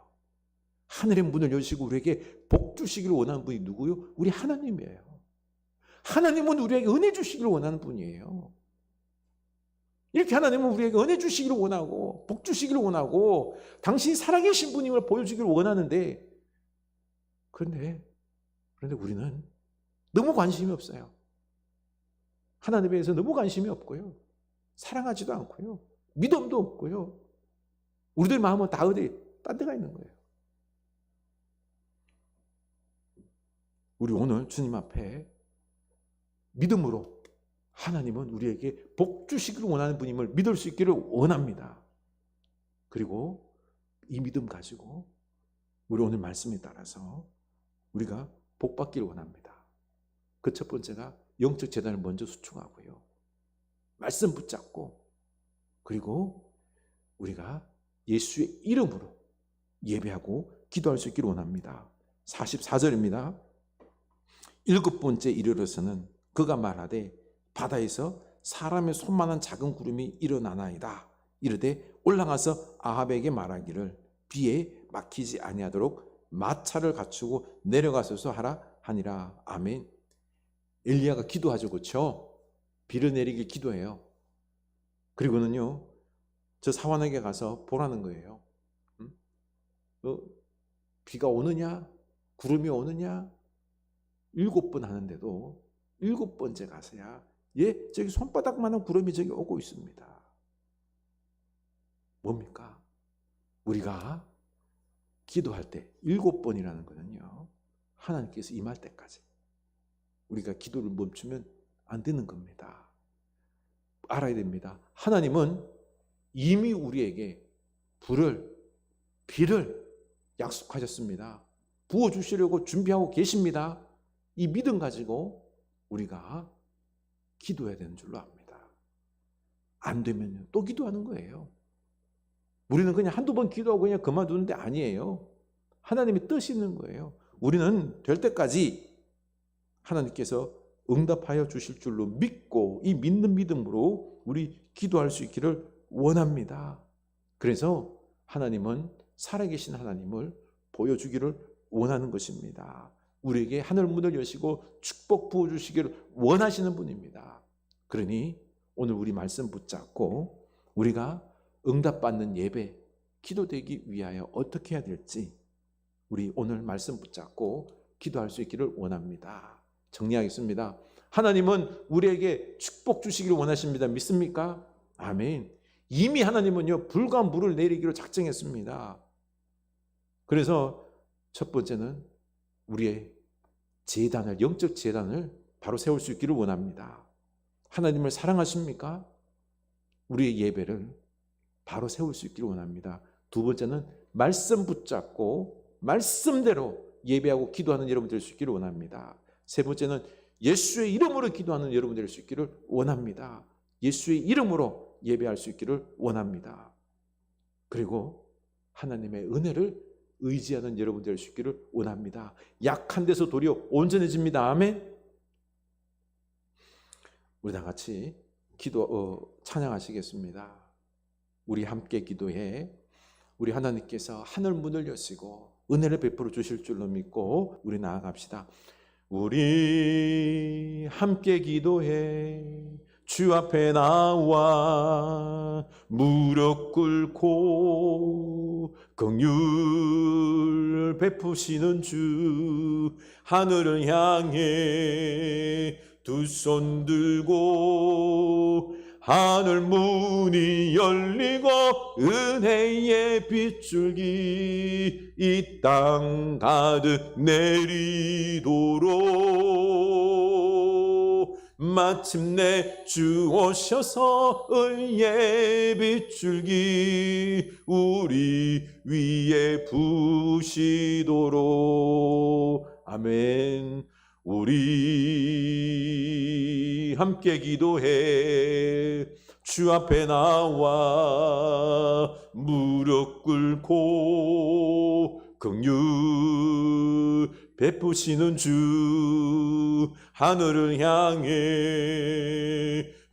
하늘의 문을 여시고 우리에게 복 주시기를 원하는 분이 누구요? 우리 하나님이에요. 하나님은 우리에게 은혜 주시기를 원하는 분이에요. 이렇게 하나님은 우리에게 은혜 주시기를 원하고 복 주시기를 원하고 당신이 살아계신 분임을 보여주기를 원하는데 그런데 우리는 너무 관심이 없어요. 하나님에 대해서 너무 관심이 없고요. 사랑하지도 않고요. 믿음도 없고요. 우리들 마음은 다 어디 딴 데가 있는 거예요. 우리 오늘 주님 앞에 믿음으로 하나님은 우리에게 복 주시기를 원하는 분임을 믿을 수 있기를 원합니다. 그리고 이 믿음 가지고 우리 오늘 말씀에 따라서 우리가 복 받기를 원합니다. 그 첫 번째가 영적 재단을 먼저 수축하고요. 말씀 붙잡고 그리고 우리가 예수의 이름으로 예배하고 기도할 수 있기를 원합니다. 44절입니다. 7번째 이르러서는 그가 말하되 바다에서 사람의 손만한 작은 구름이 일어나나이다. 이르되 올라가서 아합에게 말하기를 비에 막히지 아니하도록 마차를 갖추고 내려가소서 하라 하니라. 아멘. 엘리야가 기도하죠. 그렇죠? 비를 내리길 기도해요. 그리고는요 저 사환에게 가서 보라는 거예요. 비가 오느냐 구름이 오느냐 7번 하는데도 7번째 가서야 저기 손바닥만한 구름이 저기 오고 있습니다. 뭡니까? 우리가 기도할 때 7번이라는 거는요, 하나님께서 임할 때까지 우리가 기도를 멈추면 안 되는 겁니다. 알아야 됩니다. 하나님은 이미 우리에게 비를 약속하셨습니다. 부어주시려고 준비하고 계십니다. 이 믿음 가지고 우리가 기도해야 되는 줄로 압니다. 안 되면요, 또 기도하는 거예요. 우리는 그냥 한두 번 기도하고 그냥 그만두는데 아니에요. 하나님의 뜻이 있는 거예요. 우리는 될 때까지 하나님께서 응답하여 주실 줄로 믿고, 이 믿는 믿음으로 우리 기도할 수 있기를 원합니다. 그래서 하나님은 살아계신 하나님을 보여주기를 원하는 것입니다. 우리에게 하늘 문을 여시고 축복 부어주시기를 원하시는 분입니다. 그러니 오늘 우리 말씀 붙잡고 우리가 응답받는 예배, 기도되기 위하여 어떻게 해야 될지 우리 오늘 말씀 붙잡고 기도할 수 있기를 원합니다. 정리하겠습니다. 하나님은 우리에게 축복 주시기를 원하십니다. 믿습니까? 아멘. 이미 하나님은요, 불과 물을 내리기로 작정했습니다. 그래서 첫 번째는 우리의 제단을, 영적 제단을 바로 세울 수 있기를 원합니다. 하나님을 사랑하십니까? 우리의 예배를 바로 세울 수 있기를 원합니다. 두 번째는 말씀 붙잡고 말씀대로 예배하고 기도하는 여러분 될 수 있기를 원합니다. 세 번째는 예수의 이름으로 기도하는 여러분 될 수 있기를 원합니다. 예수의 이름으로 예배할 수 있기를 원합니다. 그리고 하나님의 은혜를 의지하는 여러분 될 수 있기를 원합니다. 약한 데서 도리어 온전해집니다. 아멘. 우리 다 같이 찬양하시겠습니다. 우리 함께 기도해. 우리 하나님께서 하늘 문을 여시고 은혜를 베풀어 주실 줄로 믿고 우리 나아갑시다. 우리 함께 기도해. 주 앞에 나와 무릎 꿇고 긍휼 베푸시는 주, 하늘을 향해 두 손 들고 하늘 문이 열리고 은혜의 빗줄기 이 땅 가득 내리도록 마침내 주 오셔서 의의 빗줄기 우리 위에 부시도록. 아멘. 우리 함께 기도해. 주 앞에 나와 무릎 꿇고 긍휼 베푸시는 주, 하늘을 향해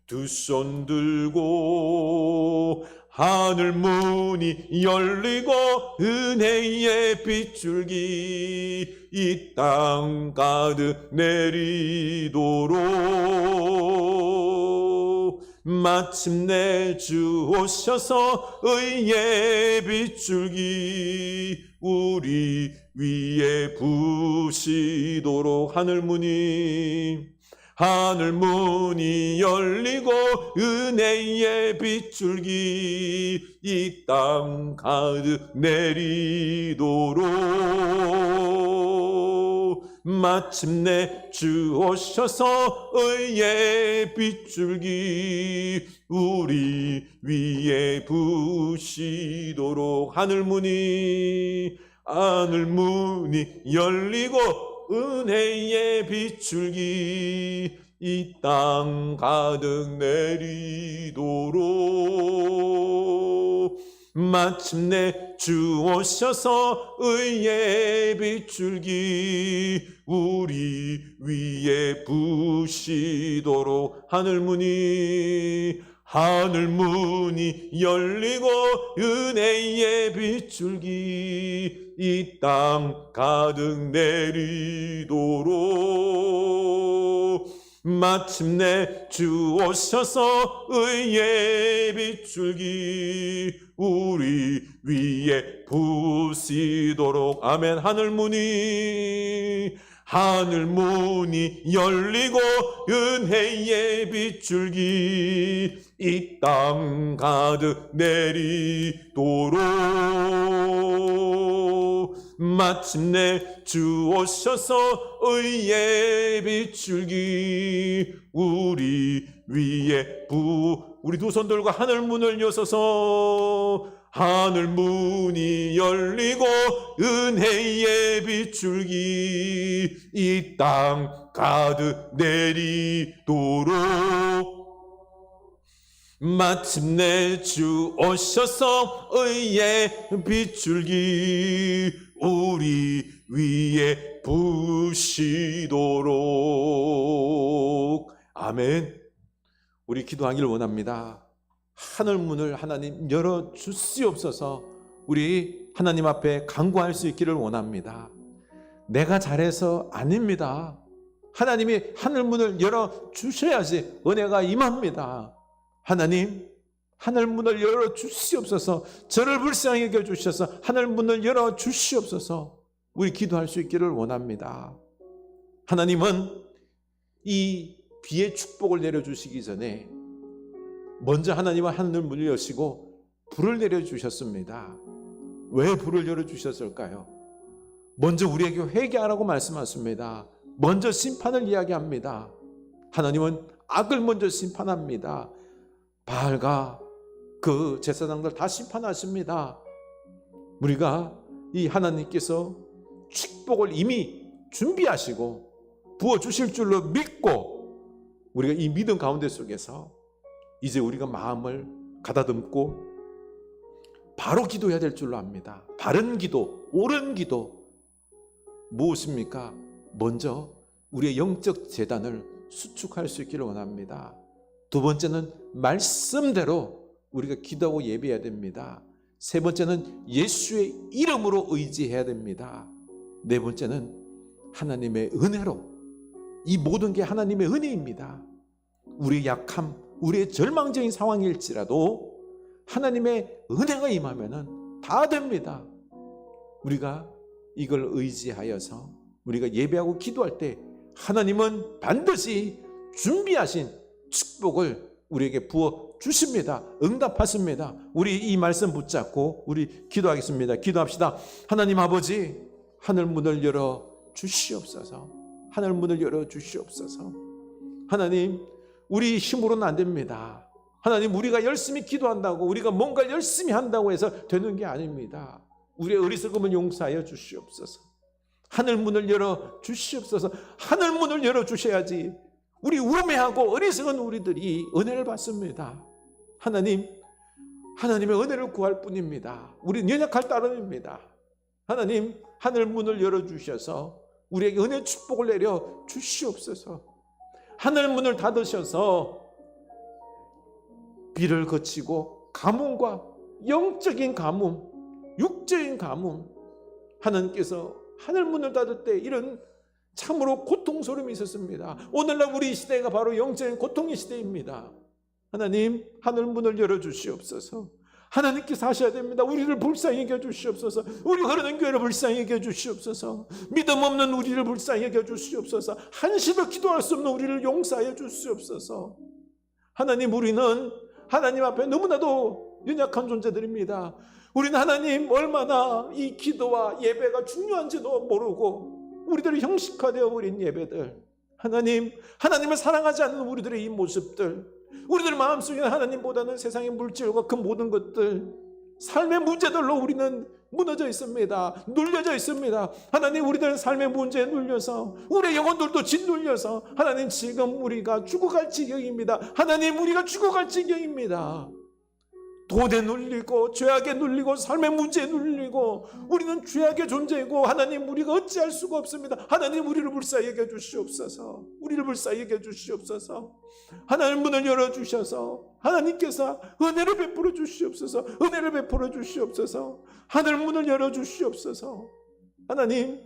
두 손 들고 하늘 문이 열리고 은혜의 빗줄기 이 땅 가득 내리도록 마침내 주 오셔서 의의 빗줄기 우리 위에 부시도록. 하늘 문이 열리고 은혜의 빗줄기 이 땅 가득 내리도록 마침내 주 오셔서 의의 빗줄기 우리 위에 부시도록. 하늘 문이 열리고 은혜의 빗줄기 이 땅 가득 내리도록 마침내 주 오셔서 의의 빗줄기 우리 위에 부시도록. 하늘 문이 열리고 은혜의 빗줄기 이 땅 가득 내리도록 마침내 주 오셔서 의의 빗줄기 우리 위에 부시도록. 아멘. 하늘 문이 하늘 문이 열리고 은혜의 빗줄기 이 땅 가득 내리도록 마침내 주 오셔서 의의 빗줄기 우리 위에 우리 두 손 들고 하늘 문을 여서서 하늘 문이 열리고 은혜의 빗줄기 이 땅 가득 내리도록 마침내 주 오셔서 의의 빗줄기 우리 위에 부시도록. 아멘. 우리 기도하기를 원합니다. 하늘 문을 하나님 열어 주시옵소서. 우리 하나님 앞에 간구할 수 있기를 원합니다. 내가 잘해서 아닙니다. 하나님이 하늘 문을 열어 주셔야지 은혜가 임합니다. 하나님, 하늘 문을 열어 주시옵소서. 저를 불쌍히 여겨 주셔서 하늘 문을 열어 주시옵소서. 우리 기도할 수 있기를 원합니다. 하나님은 이 비의 축복을 내려주시기 전에 먼저 하나님은 하늘 문을 여시고 불을 내려주셨습니다. 왜 불을 열어주셨을까요? 먼저 우리에게 회개하라고 말씀하십니다. 먼저 심판을 이야기합니다. 하나님은 악을 먼저 심판합니다. 바알과 그 제사장들 다 심판하십니다. 우리가 이 하나님께서 축복을 이미 준비하시고 부어주실 줄로 믿고 우리가 이 믿음 가운데 속에서 이제 우리가 마음을 가다듬고 바로 기도해야 될 줄로 압니다. 바른 기도, 옳은 기도 무엇입니까? 먼저 우리의 영적 재단을 수축할 수 있기를 원합니다. 두 번째는 말씀대로 우리가 기도하고 예배해야 됩니다. 세 번째는 예수의 이름으로 의지해야 됩니다. 네 번째는 하나님의 은혜로, 이 모든 게 하나님의 은혜입니다. 우리의 약함, 우리의 절망적인 상황일지라도 하나님의 은혜가 임하면은 다 됩니다. 우리가 이걸 의지하여서 우리가 예배하고 기도할 때 하나님은 반드시 준비하신 축복을 우리에게 부어 주십니다. 응답하십니다. 우리 이 말씀 붙잡고 우리 기도하겠습니다. 기도합시다. 하나님 아버지, 하늘 문을 열어 주시옵소서. 하늘 문을 열어 주시옵소서. 하나님, 우리 힘으로는 안 됩니다. 하나님, 우리가 열심히 기도한다고, 우리가 뭔가 열심히 한다고 해서 되는 게 아닙니다. 우리의 어리석음을 용서하여 주시옵소서. 하늘 문을 열어 주시옵소서. 하늘 문을 열어 주셔야지 우리 우매하고 어리석은 우리들이 은혜를 받습니다. 하나님, 하나님의 은혜를 구할 뿐입니다. 우리는 연약할 따름입니다. 하나님, 하늘 문을 열어 주셔서 우리에게 은혜 축복을 내려 주시옵소서. 하늘 문을 닫으셔서 비를 거치고 가뭄과 영적인 가뭄, 육적인 가뭄, 하나님께서 하늘 문을 닫을 때 이런 참으로 고통스러움이 있었습니다. 오늘날 우리 시대가 바로 영적인 고통의 시대입니다. 하나님, 하늘 문을 열어주시옵소서. 하나님께서 하셔야 됩니다. 우리를 불쌍히 여겨주시옵소서. 우리 흐르는 교회를 불쌍히 여겨주시옵소서. 믿음 없는 우리를 불쌍히 여겨주시옵소서. 한시도 기도할 수 없는 우리를 용서하여 주시옵소서. 하나님, 우리는 하나님 앞에 너무나도 연약한 존재들입니다. 우리는 하나님 얼마나 이 기도와 예배가 중요한지도 모르고 우리들이 형식화되어 버린 예배들, 하나님, 하나님을 사랑하지 않는 우리들의 이 모습들, 우리들 마음속에 하나님보다는 세상의 물질과 그 모든 것들, 삶의 문제들로 우리는 무너져 있습니다. 눌려져 있습니다. 하나님, 우리들은 삶의 문제에 눌려서 우리의 영혼들도 짓눌려서 하나님, 지금 우리가 죽어갈 지경입니다. 하나님, 우리가 죽어갈 지경입니다. 돈에 눌리고 죄악에 눌리고 삶의 문제에 눌리고 우리는 죄악의 존재이고 하나님, 우리가 어찌할 수가 없습니다. 하나님, 우리를 불쌍히 여겨 주시옵소서. 우리를 불쌍히 여겨 주시옵소서. 하나님, 문을 열어주셔서 하나님께서 은혜를 베풀어 주시옵소서. 은혜를 베풀어 주시옵소서. 하늘 문을 열어주시옵소서. 하나님,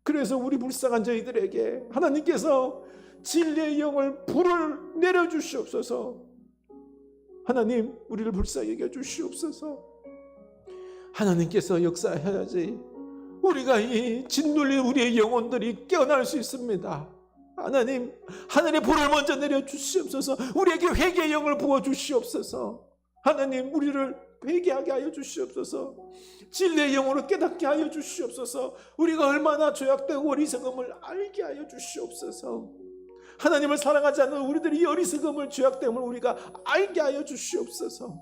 그래서 우리 불쌍한 저희들에게 하나님께서 진리의 영을 불을 내려주시옵소서. 하나님, 우리를 불쌍히 여겨 주시옵소서. 하나님께서 역사해야지 우리가 이 짓눌린 우리의 영혼들이 깨어날 수 있습니다. 하나님, 하늘의 불을 먼저 내려주시옵소서. 우리에게 회개의 영을 부어주시옵소서. 하나님, 우리를 회개하게 하여 주시옵소서. 진리의 영으로 깨닫게 하여 주시옵소서. 우리가 얼마나 죄악되고 어리석음을 알게 하여 주시옵소서. 하나님을 사랑하지 않는 우리들이 이 어리석음을, 죄악됨을 우리가 알게 하여 주시옵소서.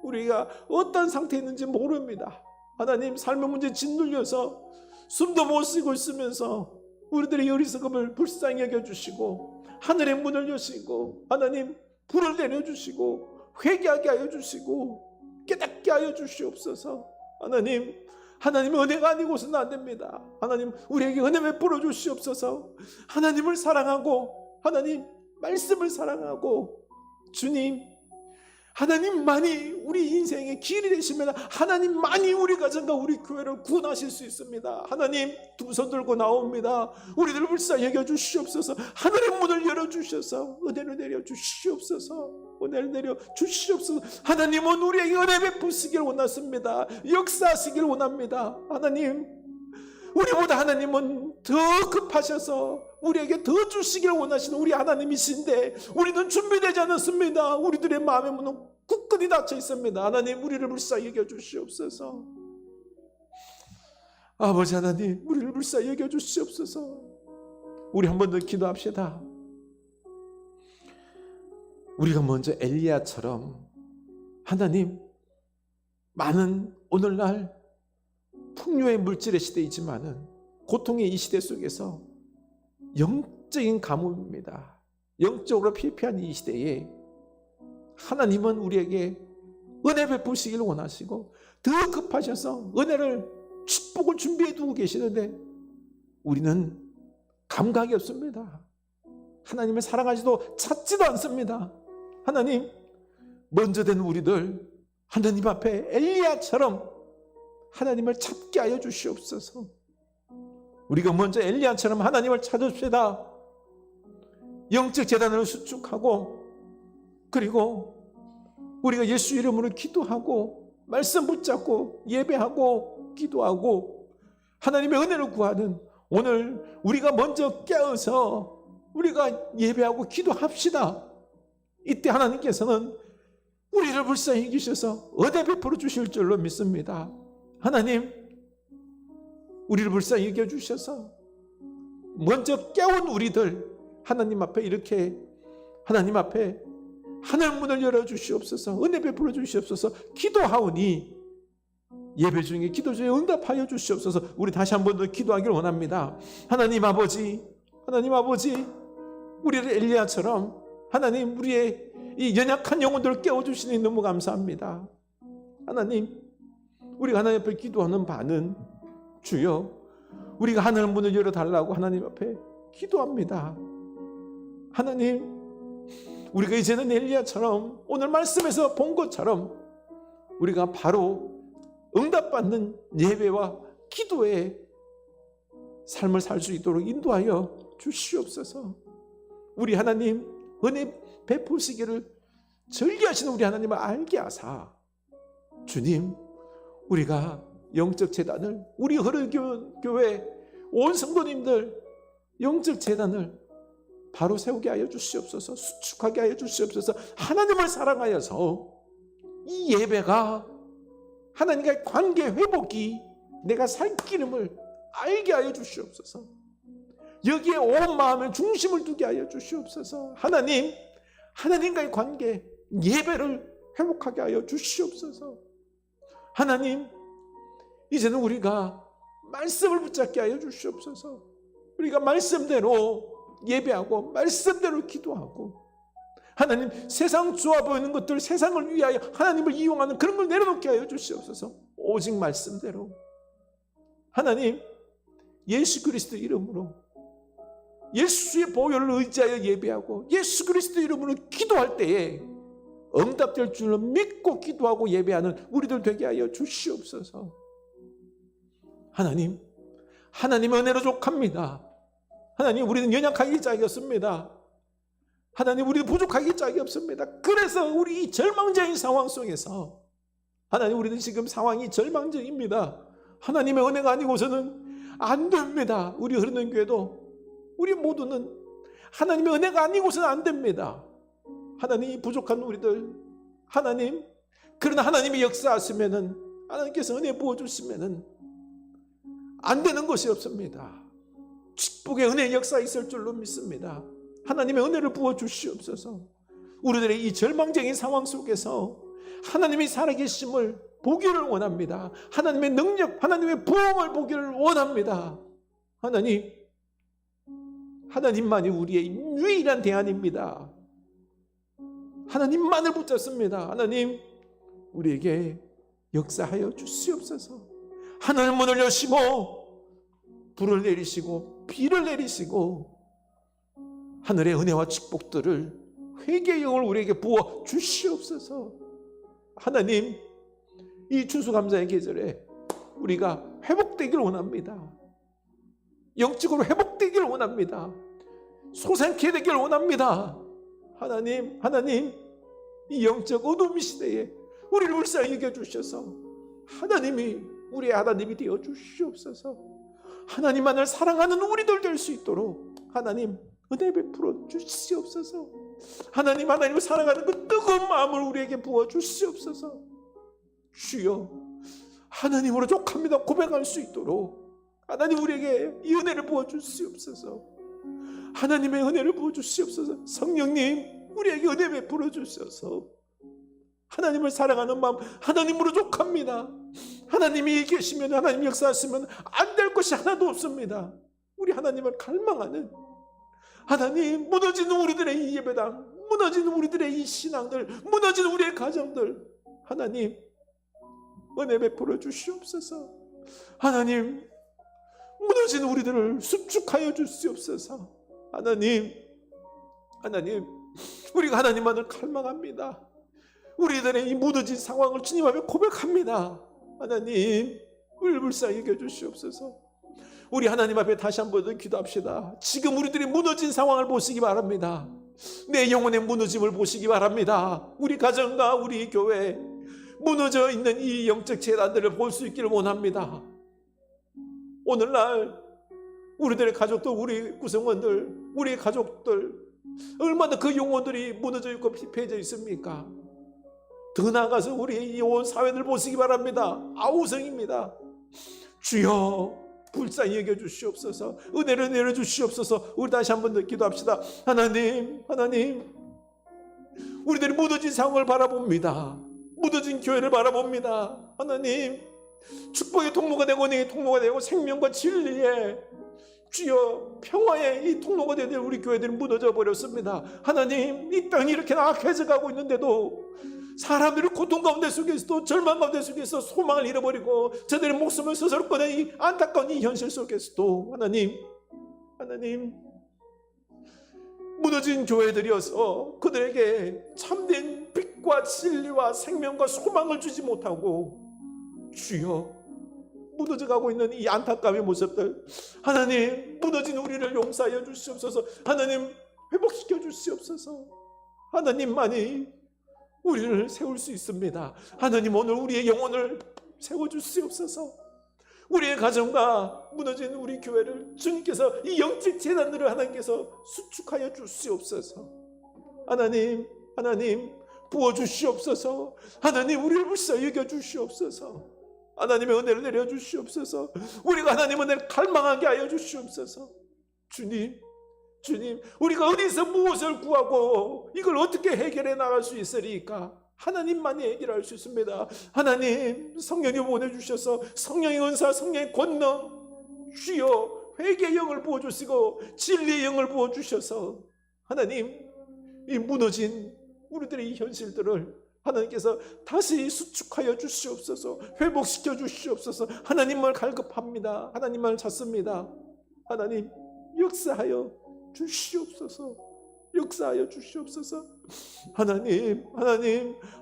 우리가 어떤 상태에 있는지 모릅니다. 하나님, 삶의 문제에 짓눌려서 숨도 못 쉬고 있으면서 우리들의 어리석음을 불쌍히 여겨주시고 하늘의 문을 여시고 하나님 불을 내려주시고 회개하게 하여 주시고 깨닫게 하여 주시옵소서. 하나님, 하나님의 은혜가 아니고서는 안 됩니다. 하나님, 우리에게 은혜 베풀어 주시옵소서. 하나님을 사랑하고 하나님 말씀을 사랑하고 주님, 하나님만이 우리 인생의 길이 되시면 하나님만이 우리 가정과 우리 교회를 구원하실 수 있습니다. 하나님, 두 손 들고 나옵니다. 우리들을 불쌍히 여겨주시옵소서. 하늘의 문을 열어주셔서 은혜를 내려주시옵소서. 은혜를 내려주시옵소서. 하나님은 우리에게 은혜 베푸시길 원하십니다. 역사하시길 원합니다. 하나님, 우리보다 하나님은 더 급하셔서 우리에게 더 주시길 원하시는 우리 하나님이신데 우리는 준비되지 않았습니다. 우리들의 마음의 문은 굳건히 닫혀 있습니다. 하나님, 우리를 불쌍히 여겨주시옵소서. 아버지 하나님, 우리를 불쌍히 여겨주시옵소서. 우리 한 번 더 기도합시다. 우리가 먼저 엘리야처럼 하나님, 많은 오늘날 풍요의 물질의 시대이지만은 고통의 이 시대 속에서 영적인 가뭄입니다. 영적으로 피폐한 이 시대에 하나님은 우리에게 은혜 베푸시기를 원하시고 더 급하셔서 은혜를, 축복을 준비해 두고 계시는데 우리는 감각이 없습니다. 하나님을 사랑하지도 찾지도 않습니다. 하나님, 먼저 된 우리들 하나님 앞에 엘리야처럼 하나님을 찾게 하여 주시옵소서. 우리가 먼저 엘리야처럼 하나님을 찾읍시다. 영적 재단을 수축하고 그리고 우리가 예수 이름으로 기도하고 말씀 붙잡고 예배하고 기도하고 하나님의 은혜를 구하는 오늘 우리가 먼저 깨어서 우리가 예배하고 기도합시다. 이때 하나님께서는 우리를 불쌍히 여기셔서 은혜 베풀어 주실 줄로 믿습니다. 하나님, 우리를 불쌍히 여겨주셔서 먼저 깨운 우리들 하나님 앞에 이렇게 하나님 앞에 하늘 문을 열어주시옵소서. 은혜 베풀어 주시옵소서. 기도하오니 예배 중에 기도 중에 응답하여 주시옵소서. 우리 다시 한 번 더 기도하기를 원합니다. 하나님 아버지, 하나님 아버지, 우리를 엘리야처럼 하나님 우리의 이 연약한 영혼들을 깨워주시니 너무 감사합니다. 하나님, 우리가 하나님 앞에 기도하는 바는 주여, 우리가 하늘 문을 열어달라고 하나님 앞에 기도합니다. 하나님, 우리가 이제는 엘리야처럼 오늘 말씀에서 본 것처럼 우리가 바로 응답받는 예배와 기도의 삶을 살 수 있도록 인도하여 주시옵소서. 우리 하나님 은혜 베푸시기를 즐겨하시는 우리 하나님을 알게 하사 주님, 우리가 영적 재단을, 우리 흐르교회 온 성도님들 영적 재단을 바로 세우게 하여 주시옵소서. 수축하게 하여 주시옵소서. 하나님을 사랑하여서 이 예배가 하나님과의 관계 회복이 내가 살 기름을 알게 하여 주시옵소서. 여기에 온 마음의 중심을 두게 하여 주시옵소서. 하나님, 하나님과의 관계, 예배를 회복하게 하여 주시옵소서. 하나님, 이제는 우리가 말씀을 붙잡게 하여 주시옵소서. 우리가 말씀대로 예배하고 말씀대로 기도하고 하나님, 세상 좋아 보이는 것들, 세상을 위하여 하나님을 이용하는 그런 걸 내려놓게 하여 주시옵소서. 오직 말씀대로 하나님, 예수 그리스도 이름으로 예수의 보혈을 의지하여 예배하고 예수 그리스도 이름으로 기도할 때에 응답될 줄로 믿고 기도하고 예배하는 우리들 되게 하여 주시옵소서. 하나님, 하나님의 은혜로 족합니다. 하나님, 우리는 연약하기 짝이 없습니다. 하나님, 우리는 부족하기 짝이 없습니다. 그래서 우리 이 절망적인 상황 속에서 하나님, 우리는 지금 상황이 절망적입니다. 하나님의 은혜가 아니고서는 안 됩니다. 우리 흐르는 교회도 우리 모두는 하나님의 은혜가 아니고서는 안 됩니다. 하나님이 부족한 우리들, 하나님, 그러나 하나님이 역사하시면은, 하나님께서 은혜 부어주시면은 안 되는 것이 없습니다. 축복의 은혜의 역사 있을 줄로 믿습니다. 하나님의 은혜를 부어주시옵소서. 우리들의 이 절망적인 상황 속에서 하나님이 살아계심을 보기를 원합니다. 하나님의 능력, 하나님의 부흥을 보기를 원합니다. 하나님만이 우리의 유일한 대안입니다. 하나님만을 붙잡습니다. 하나님, 우리에게 역사하여 주시옵소서. 하늘 문을 여시고 불을 내리시고 비를 내리시고 하늘의 은혜와 축복들을, 회개의 영을 우리에게 부어 주시옵소서. 하나님, 이 추수감사의 계절에 우리가 회복되기를 원합니다. 영적으로 회복되기를 원합니다. 솟아나게 되기를 원합니다. 하나님, 이 영적 어둠 시대에 우리를 불쌍히 여겨주셔서 하나님이 우리의 하나님이 되어 주시옵소서. 하나님만을 사랑하는 우리들 될 수 있도록 하나님 은혜 베풀어 주시옵소서. 하나님을 사랑하는 그 뜨거운 마음을 우리에게 부어 주시옵소서. 주여, 하나님으로 족합니다 고백할 수 있도록 하나님 우리에게 이 은혜를 부어 주시옵소서. 하나님의 은혜를 부어 주시옵소서. 성령님, 우리에게 은혜 베풀어 주셔서 하나님을 사랑하는 마음, 하나님으로 족합니다. 하나님이 계시면, 하나님 역사하시면 안 될 것이 하나도 없습니다. 우리 하나님을 갈망하는, 하나님, 무너지는 우리들의 이 예배당, 무너지는 우리들의 이 신앙들, 무너지는 우리의 가정들, 하나님 은혜 베풀어 주시옵소서. 하나님, 무너지는 우리들을 수축하여 주시옵소서. 하나님, 우리가 하나님만을 갈망합니다. 우리들의 이 무너진 상황을 주님 앞에 고백합니다. 하나님, 우리를 불쌍히 여겨주시옵소서. 우리 하나님 앞에 다시 한번 더 기도합시다. 지금 우리들이 무너진 상황을 보시기 바랍니다. 내 영혼의 무너짐을 보시기 바랍니다. 우리 가정과 우리 교회 무너져 있는 이 영적 재단들을 볼 수 있기를 원합니다. 오늘날 우리들의 가족들, 우리 구성원들, 우리 가족들 얼마나 그 영혼들이 무너져 있고 피폐해져 있습니까? 더 나아가서 우리 이 온 사회를 보시기 바랍니다. 아우성입니다. 주여, 불쌍히 여겨주시옵소서. 은혜를 내려주시옵소서. 우리 다시 한번 더 기도합시다. 하나님, 우리들이 무너진 상황을 바라봅니다. 무너진 교회를 바라봅니다. 하나님, 축복의 통로가 되고 은혜의 통로가 되고 생명과 진리의, 주여, 평화의 이 통로가 되는 우리 교회들이 무너져 버렸습니다. 하나님, 이 땅이 이렇게 악해져 가고 있는데도 사람들이 고통 가운데 속에서도, 절망 가운데 속에서 소망을 잃어버리고 저들의 목숨을 스스로 꺼낸 이 안타까운 이 현실 속에서도 하나님, 무너진 교회들이어서 그들에게 참된 빛과 진리와 생명과 소망을 주지 못하고, 주여, 무너져가고 있는 이 안타까움의 모습들, 하나님, 무너진 우리를 용서하여 주시옵소서. 하나님, 회복시켜 주시옵소서. 하나님만이 우리를 세울 수 있습니다. 하나님, 오늘 우리의 영혼을 세워주시옵소서. 우리의 가정과 무너진 우리 교회를 주님께서, 이 영적 재단들을 하나님께서 수축하여 주시옵소서. 하나님, 부어주시옵소서. 하나님, 우리를 불쌍히 여겨주시옵소서. 하나님의 은혜를 내려주시옵소서. 우리가 하나님 은혜를 갈망하게 하여 주시옵소서. 주님, 우리가 어디서 무엇을 구하고 이걸 어떻게 해결해 나갈 수 있으리까? 하나님만이 해결할 수 있습니다. 하나님, 성령이 보내주셔서 성령의 은사, 성령의 권능, 주여, 회개의 영을 부어주시고 진리의 영을 부어주셔서 하나님, 이 무너진 우리들의 이 현실들을 하나님께서 다시 수축하여 주시옵소서. 회복시켜 주시옵소서. 하나님을 갈급합니다. 하나님을 찾습니다. 하나님, 역사하여 주시옵소서. 역사하여 주시옵소서. 하나님,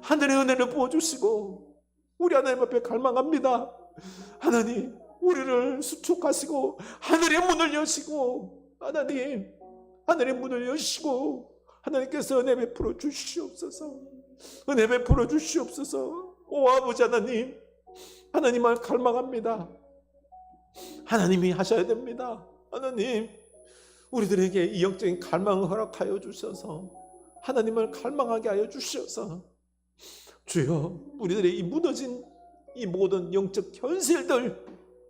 하늘의 은혜를 부어주시고 우리 하나님 앞에 갈망합니다. 하나님, 우리를 수축하시고 하늘의 문을 여시고, 하나님, 하늘의 문을 여시고 하나님께서 은혜 베풀어 주시옵소서. 은혜 베풀어 주시옵소서. 오 아버지 하나님을 갈망합니다. 하나님이 하셔야 됩니다. 하나님, 우리들에게 이 영적인 갈망을 허락하여 주셔서 하나님을 갈망하게 하여 주셔서 주여, 우리들의 이 무너진 이 모든 영적 현실들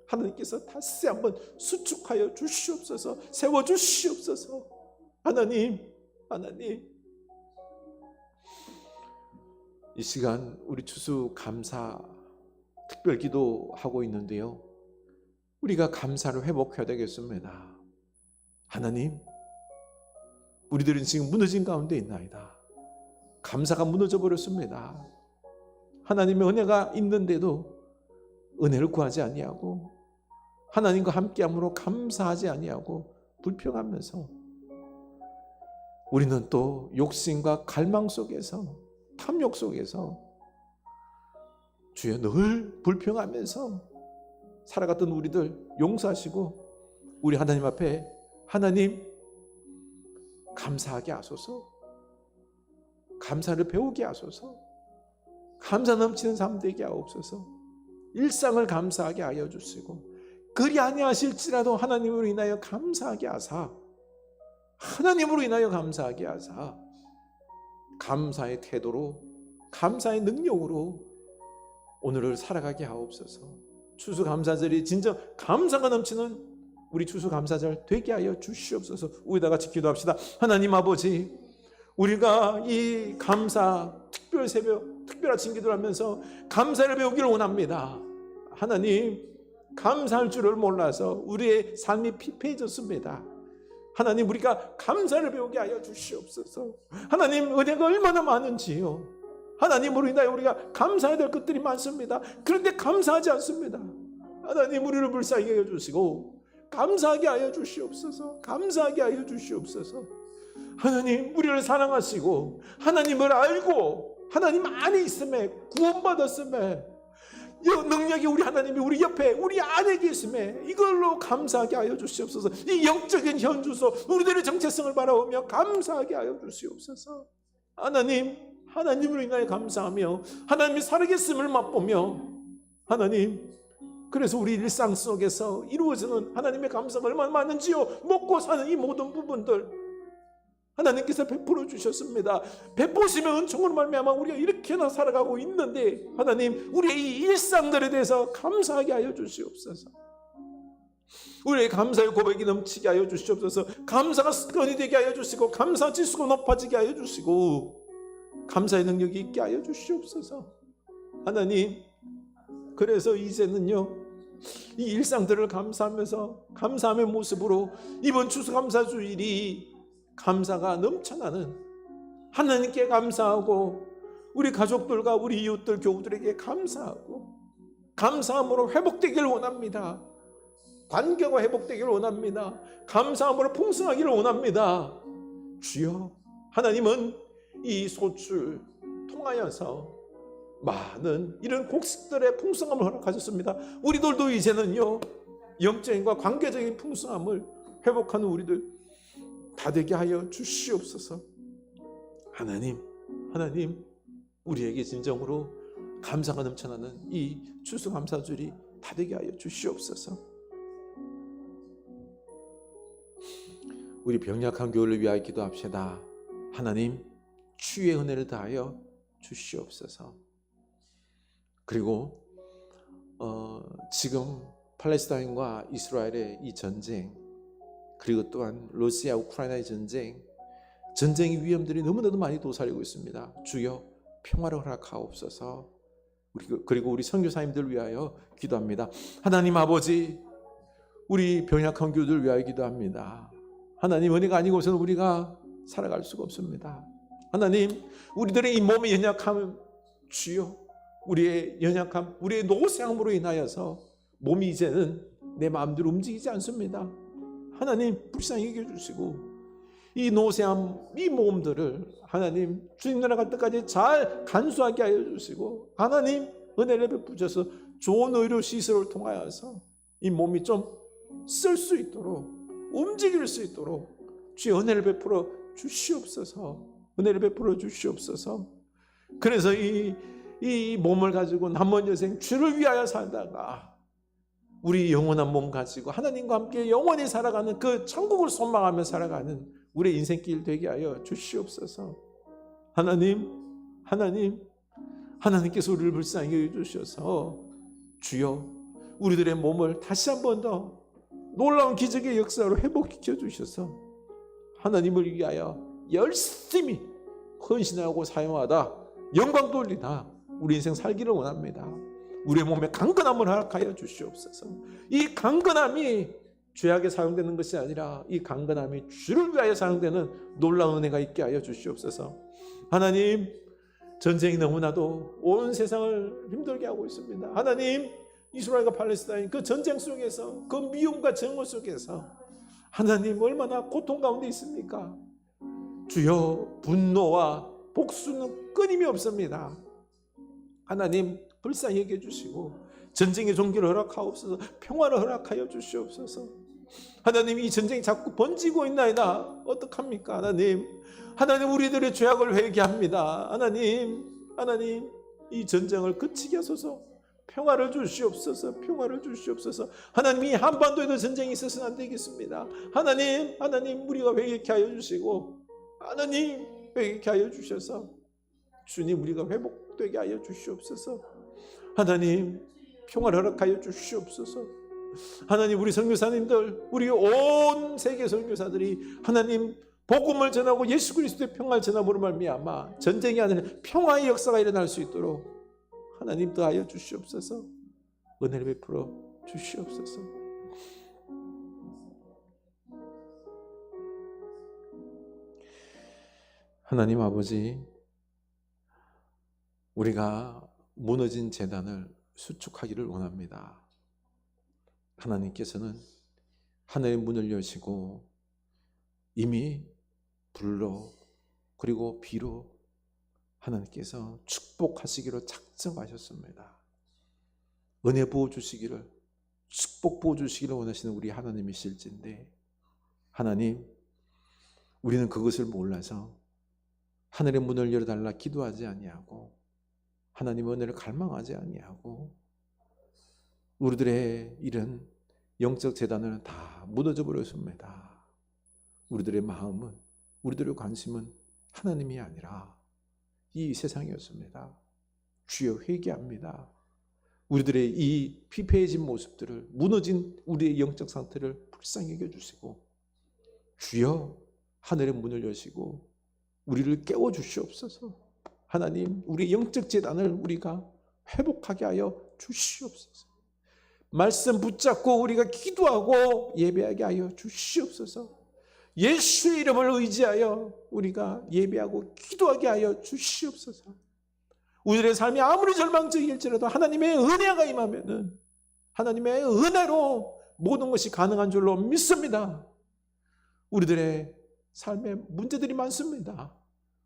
하나님께서 다시 한번 수축하여 주시옵소서. 세워주시옵소서. 하나님, 이 시간 우리 추수감사 특별 기도하고 있는데요, 우리가 감사를 회복해야 되겠습니다. 하나님, 우리들은 지금 무너진 가운데 있나이다. 감사가 무너져 버렸습니다. 하나님의 은혜가 있는데도 은혜를 구하지 아니하고 하나님과 함께함으로 감사하지 아니하고 불평하면서 우리는 또 욕심과 갈망 속에서, 탐욕 속에서 주여 늘 불평하면서 살아갔던 우리들 용서하시고 우리 하나님 앞에 하나님 감사하게 하소서, 감사를 배우게 하소서, 감사 넘치는 삶 되게 하옵소서, 일상을 감사하게 하여 주시고 그리 아니하실지라도 하나님으로 인하여 감사하게 하사, 하나님으로 인하여 감사하게 하사 감사의 태도로, 감사의 능력으로 오늘을 살아가게 하옵소서. 추수감사절이 진정 감사가 넘치는 우리 추수감사절 되게 하여 주시옵소서. 우리 다 같이 기도합시다. 하나님 아버지, 우리가 이 감사 특별 새벽, 특별 아침 기도를 하면서 감사를 배우기를 원합니다. 하나님, 감사할 줄을 몰라서 우리의 삶이 피폐해졌습니다. 하나님, 우리가 감사를 배우게 하여 주시옵소서. 하나님, 은혜가 얼마나 많은지요. 하나님으로 인하여 우리가 감사해야 될 것들이 많습니다. 그런데 감사하지 않습니다. 하나님, 우리를 불쌍히 하여 주시고 감사하게 하여 주시옵소서. 감사하게 하여 주시옵소서. 하나님, 우리를 사랑하시고 하나님을 알고 하나님 안에 있음에, 구원받았음에, 이 능력이 우리 하나님이 우리 옆에, 우리 안에 계심에 이걸로 감사하게 하여 주시옵소서. 이 영적인 현주소, 우리들의 정체성을 바라보며 감사하게 하여 주시옵소서. 하나님, 하나님으로 인하여 감사하며 하나님이 살아계심을 맛보며 하나님, 그래서 우리 일상 속에서 이루어지는 하나님의 감사가 얼마나 많은지요. 먹고 사는 이 모든 부분들 하나님께서 베풀어 주셨습니다. 베푸시면 은총으로 말미암아 우리가 이렇게나 살아가고 있는데 하나님, 우리의 이 일상들에 대해서 감사하게 하여 주시옵소서. 우리의 감사의 고백이 넘치게 하여 주시옵소서. 감사가 습관이 되게 하여 주시고 감사 지수가 높아지게 하여 주시고 감사의 능력이 있게 하여 주시옵소서. 하나님, 그래서 이제는요, 이 일상들을 감사하면서 감사함의 모습으로 이번 추수감사주일이 감사가 넘쳐나는, 하나님께 감사하고 우리 가족들과 우리 이웃들, 교우들에게 감사하고 감사함으로 회복되기를 원합니다. 관계가 회복되기를 원합니다. 감사함으로 풍성하기를 원합니다. 주여, 하나님은 이 소출 통하여서 많은 이런 곡식들의 풍성함을 허락하셨습니다. 우리들도 이제는요, 영적인과 관계적인 풍성함을 회복하는 우리들 다 되게 하여 주시옵소서. 하나님, 우리에게 진정으로 감사가 넘쳐나는 이 추수감사주일이 다 되게 하여 주시옵소서. 우리 병약한 교회를 위하여 기도합시다. 하나님, 주의 은혜를 다하여 주시옵소서. 그리고 지금 팔레스타인과 이스라엘의 이 전쟁, 그리고 또한 러시아 우크라이나의 전쟁의 위험들이 너무나도 많이 도사리고 있습니다. 주여, 평화를 허락하옵소서. 그리고 우리 선교사님들 위하여 기도합니다. 하나님 아버지, 우리 병약한 교우들 위하여 기도합니다. 하나님, 은혜가 아니고서는 우리가 살아갈 수가 없습니다. 하나님, 우리들의 이 몸의 연약함, 주여, 우리의 연약함, 우리의 노쇠함으로 인하여서 몸이 이제는 내 마음대로 움직이지 않습니다. 하나님, 불쌍히 여겨주시고 이 노쇠함, 이 몸들을 하나님 주님 나라 갈 때까지 잘 간수하게 하여 주시고 하나님, 은혜를 베푸셔서 좋은 의료 시설을 통하여서 이 몸이 좀 쓸 수 있도록, 움직일 수 있도록 주의 은혜를 베풀어 주시옵소서. 은혜를 베풀어 주시옵소서. 그래서 이 몸을 가지고 남은 여생 주를 위하여 살다가 우리 영원한 몸 가지고 하나님과 함께 영원히 살아가는 그 천국을 소망하며 살아가는 우리의 인생길 되게 하여 주시옵소서. 하나님께서 우리를 불쌍히 여주셔서 주여 우리들의 몸을 다시 한 번 더 놀라운 기적의 역사로 회복시켜 주셔서 하나님을 위하여 열심히 헌신하고 사용하다 영광 돌리다 우리 인생 살기를 원합니다. 우리의 몸에 강건함을 허락하여 주시옵소서. 이 강건함이 죄악에 사용되는 것이 아니라 이 강건함이 주를 위하여 사용되는 놀라운 은혜가 있게 하여 주시옵소서. 하나님, 전쟁이 너무나도 온 세상을 힘들게 하고 있습니다. 하나님, 이스라엘과 팔레스타인 그 전쟁 속에서 그 미움과 증오 속에서 하나님 얼마나 고통 가운데 있습니까? 주여, 분노와 복수는 끊임이 없습니다. 하나님 불쌍히 여겨 주시고 전쟁의 종기를 허락하옵소서. 평화를 허락하여 주시옵소서. 하나님, 이 전쟁이 자꾸 번지고 있나이다. 어떡합니까? 하나님 우리들의 죄악을 회개합니다. 하나님 이 전쟁을 그치게 하소서. 평화를 주시옵소서. 평화를 주시옵소서. 하나님, 이 한반도에도 전쟁이 있어서는 안 되겠습니다. 하나님 우리가 회개케 하여 주시고 하나님 회개케 하여 주셔서 주님 우리가 회복되게 하여 주시옵소서. 하나님 평화를 허락하여 주시옵소서. 하나님, 우리 선교사님들, 우리 온 세계 선교사들이 하나님 복음을 전하고 예수 그리스도의 평화를 전함으로 말미암아 전쟁이 아니라 평화의 역사가 일어날 수 있도록 하나님 더하여 주시옵소서. 은혜를 베풀어 주시옵소서. 하나님 아버지, 우리가 무너진 제단을 수축하기를 원합니다. 하나님께서는 하늘의 문을 여시고 이미 불로 그리고 비로 하나님께서 축복하시기로 작정하셨습니다. 은혜 부어주시기를, 축복 부어주시기를 원하시는 우리 하나님이실진데 하나님, 우리는 그것을 몰라서 하늘의 문을 열어달라 기도하지 아니하고 하나님의 은혜를 갈망하지 아니하고 우리들의 이런 영적 재단은 다 무너져 버렸습니다. 우리들의 마음은, 우리들의 관심은 하나님이 아니라 이 세상이었습니다. 주여 회개합니다. 우리들의 이 피폐해진 모습들을, 무너진 우리의 영적 상태를 불쌍히 여겨주시고 주여 하늘의 문을 여시고 우리를 깨워주시옵소서. 하나님, 우리의 영적 재단을 우리가 회복하게 하여 주시옵소서. 말씀 붙잡고 우리가 기도하고 예배하게 하여 주시옵소서. 예수의 이름을 의지하여 우리가 예배하고 기도하게 하여 주시옵소서. 우리들의 삶이 아무리 절망적일지라도 하나님의 은혜가 임하면은 하나님의 은혜로 모든 것이 가능한 줄로 믿습니다. 우리들의 삶에 문제들이 많습니다.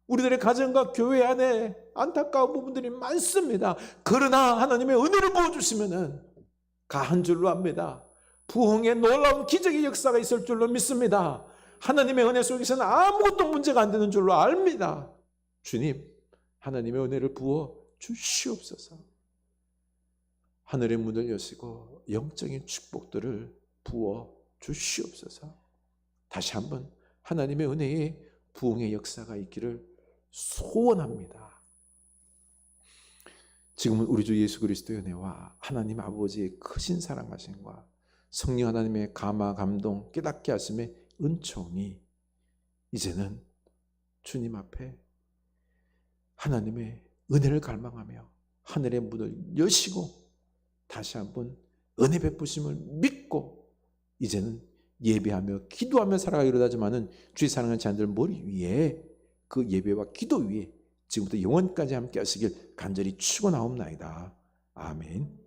우리들의 가정과 교회 안에 안타까운 부분들이 많습니다. 그러나 하나님의 은혜를 부어주시면은 가한 줄로 압니다. 부흥의 놀라운 기적의 역사가 있을 줄로 믿습니다. 하나님의 은혜 속에서는 아무것도 문제가 안 되는 줄로 압니다. 주님, 하나님의 은혜를 부어 주시옵소서. 하늘의 문을 여시고 영적인 축복들을 부어 주시옵소서. 다시 한번 하나님의 은혜의 부흥의 역사가 있기를 소원합니다. 지금은 우리 주 예수 그리스도의 은혜와 하나님 아버지의 크신 사랑하심과 성령 하나님의 감화 감동 깨닫게 하심의 은총이 이제는 주님 앞에 하나님의 은혜를 갈망하며 하늘의 문을 여시고 다시 한번 은혜 베푸심을 믿고 이제는 예배하며 기도하며 살아가기로 하지만은 주의 사랑하는 자녀들 머리 위에 그 예배와 기도 위에 지금부터 영원까지 함께 하시길 간절히 축원하옵나이다. 아멘.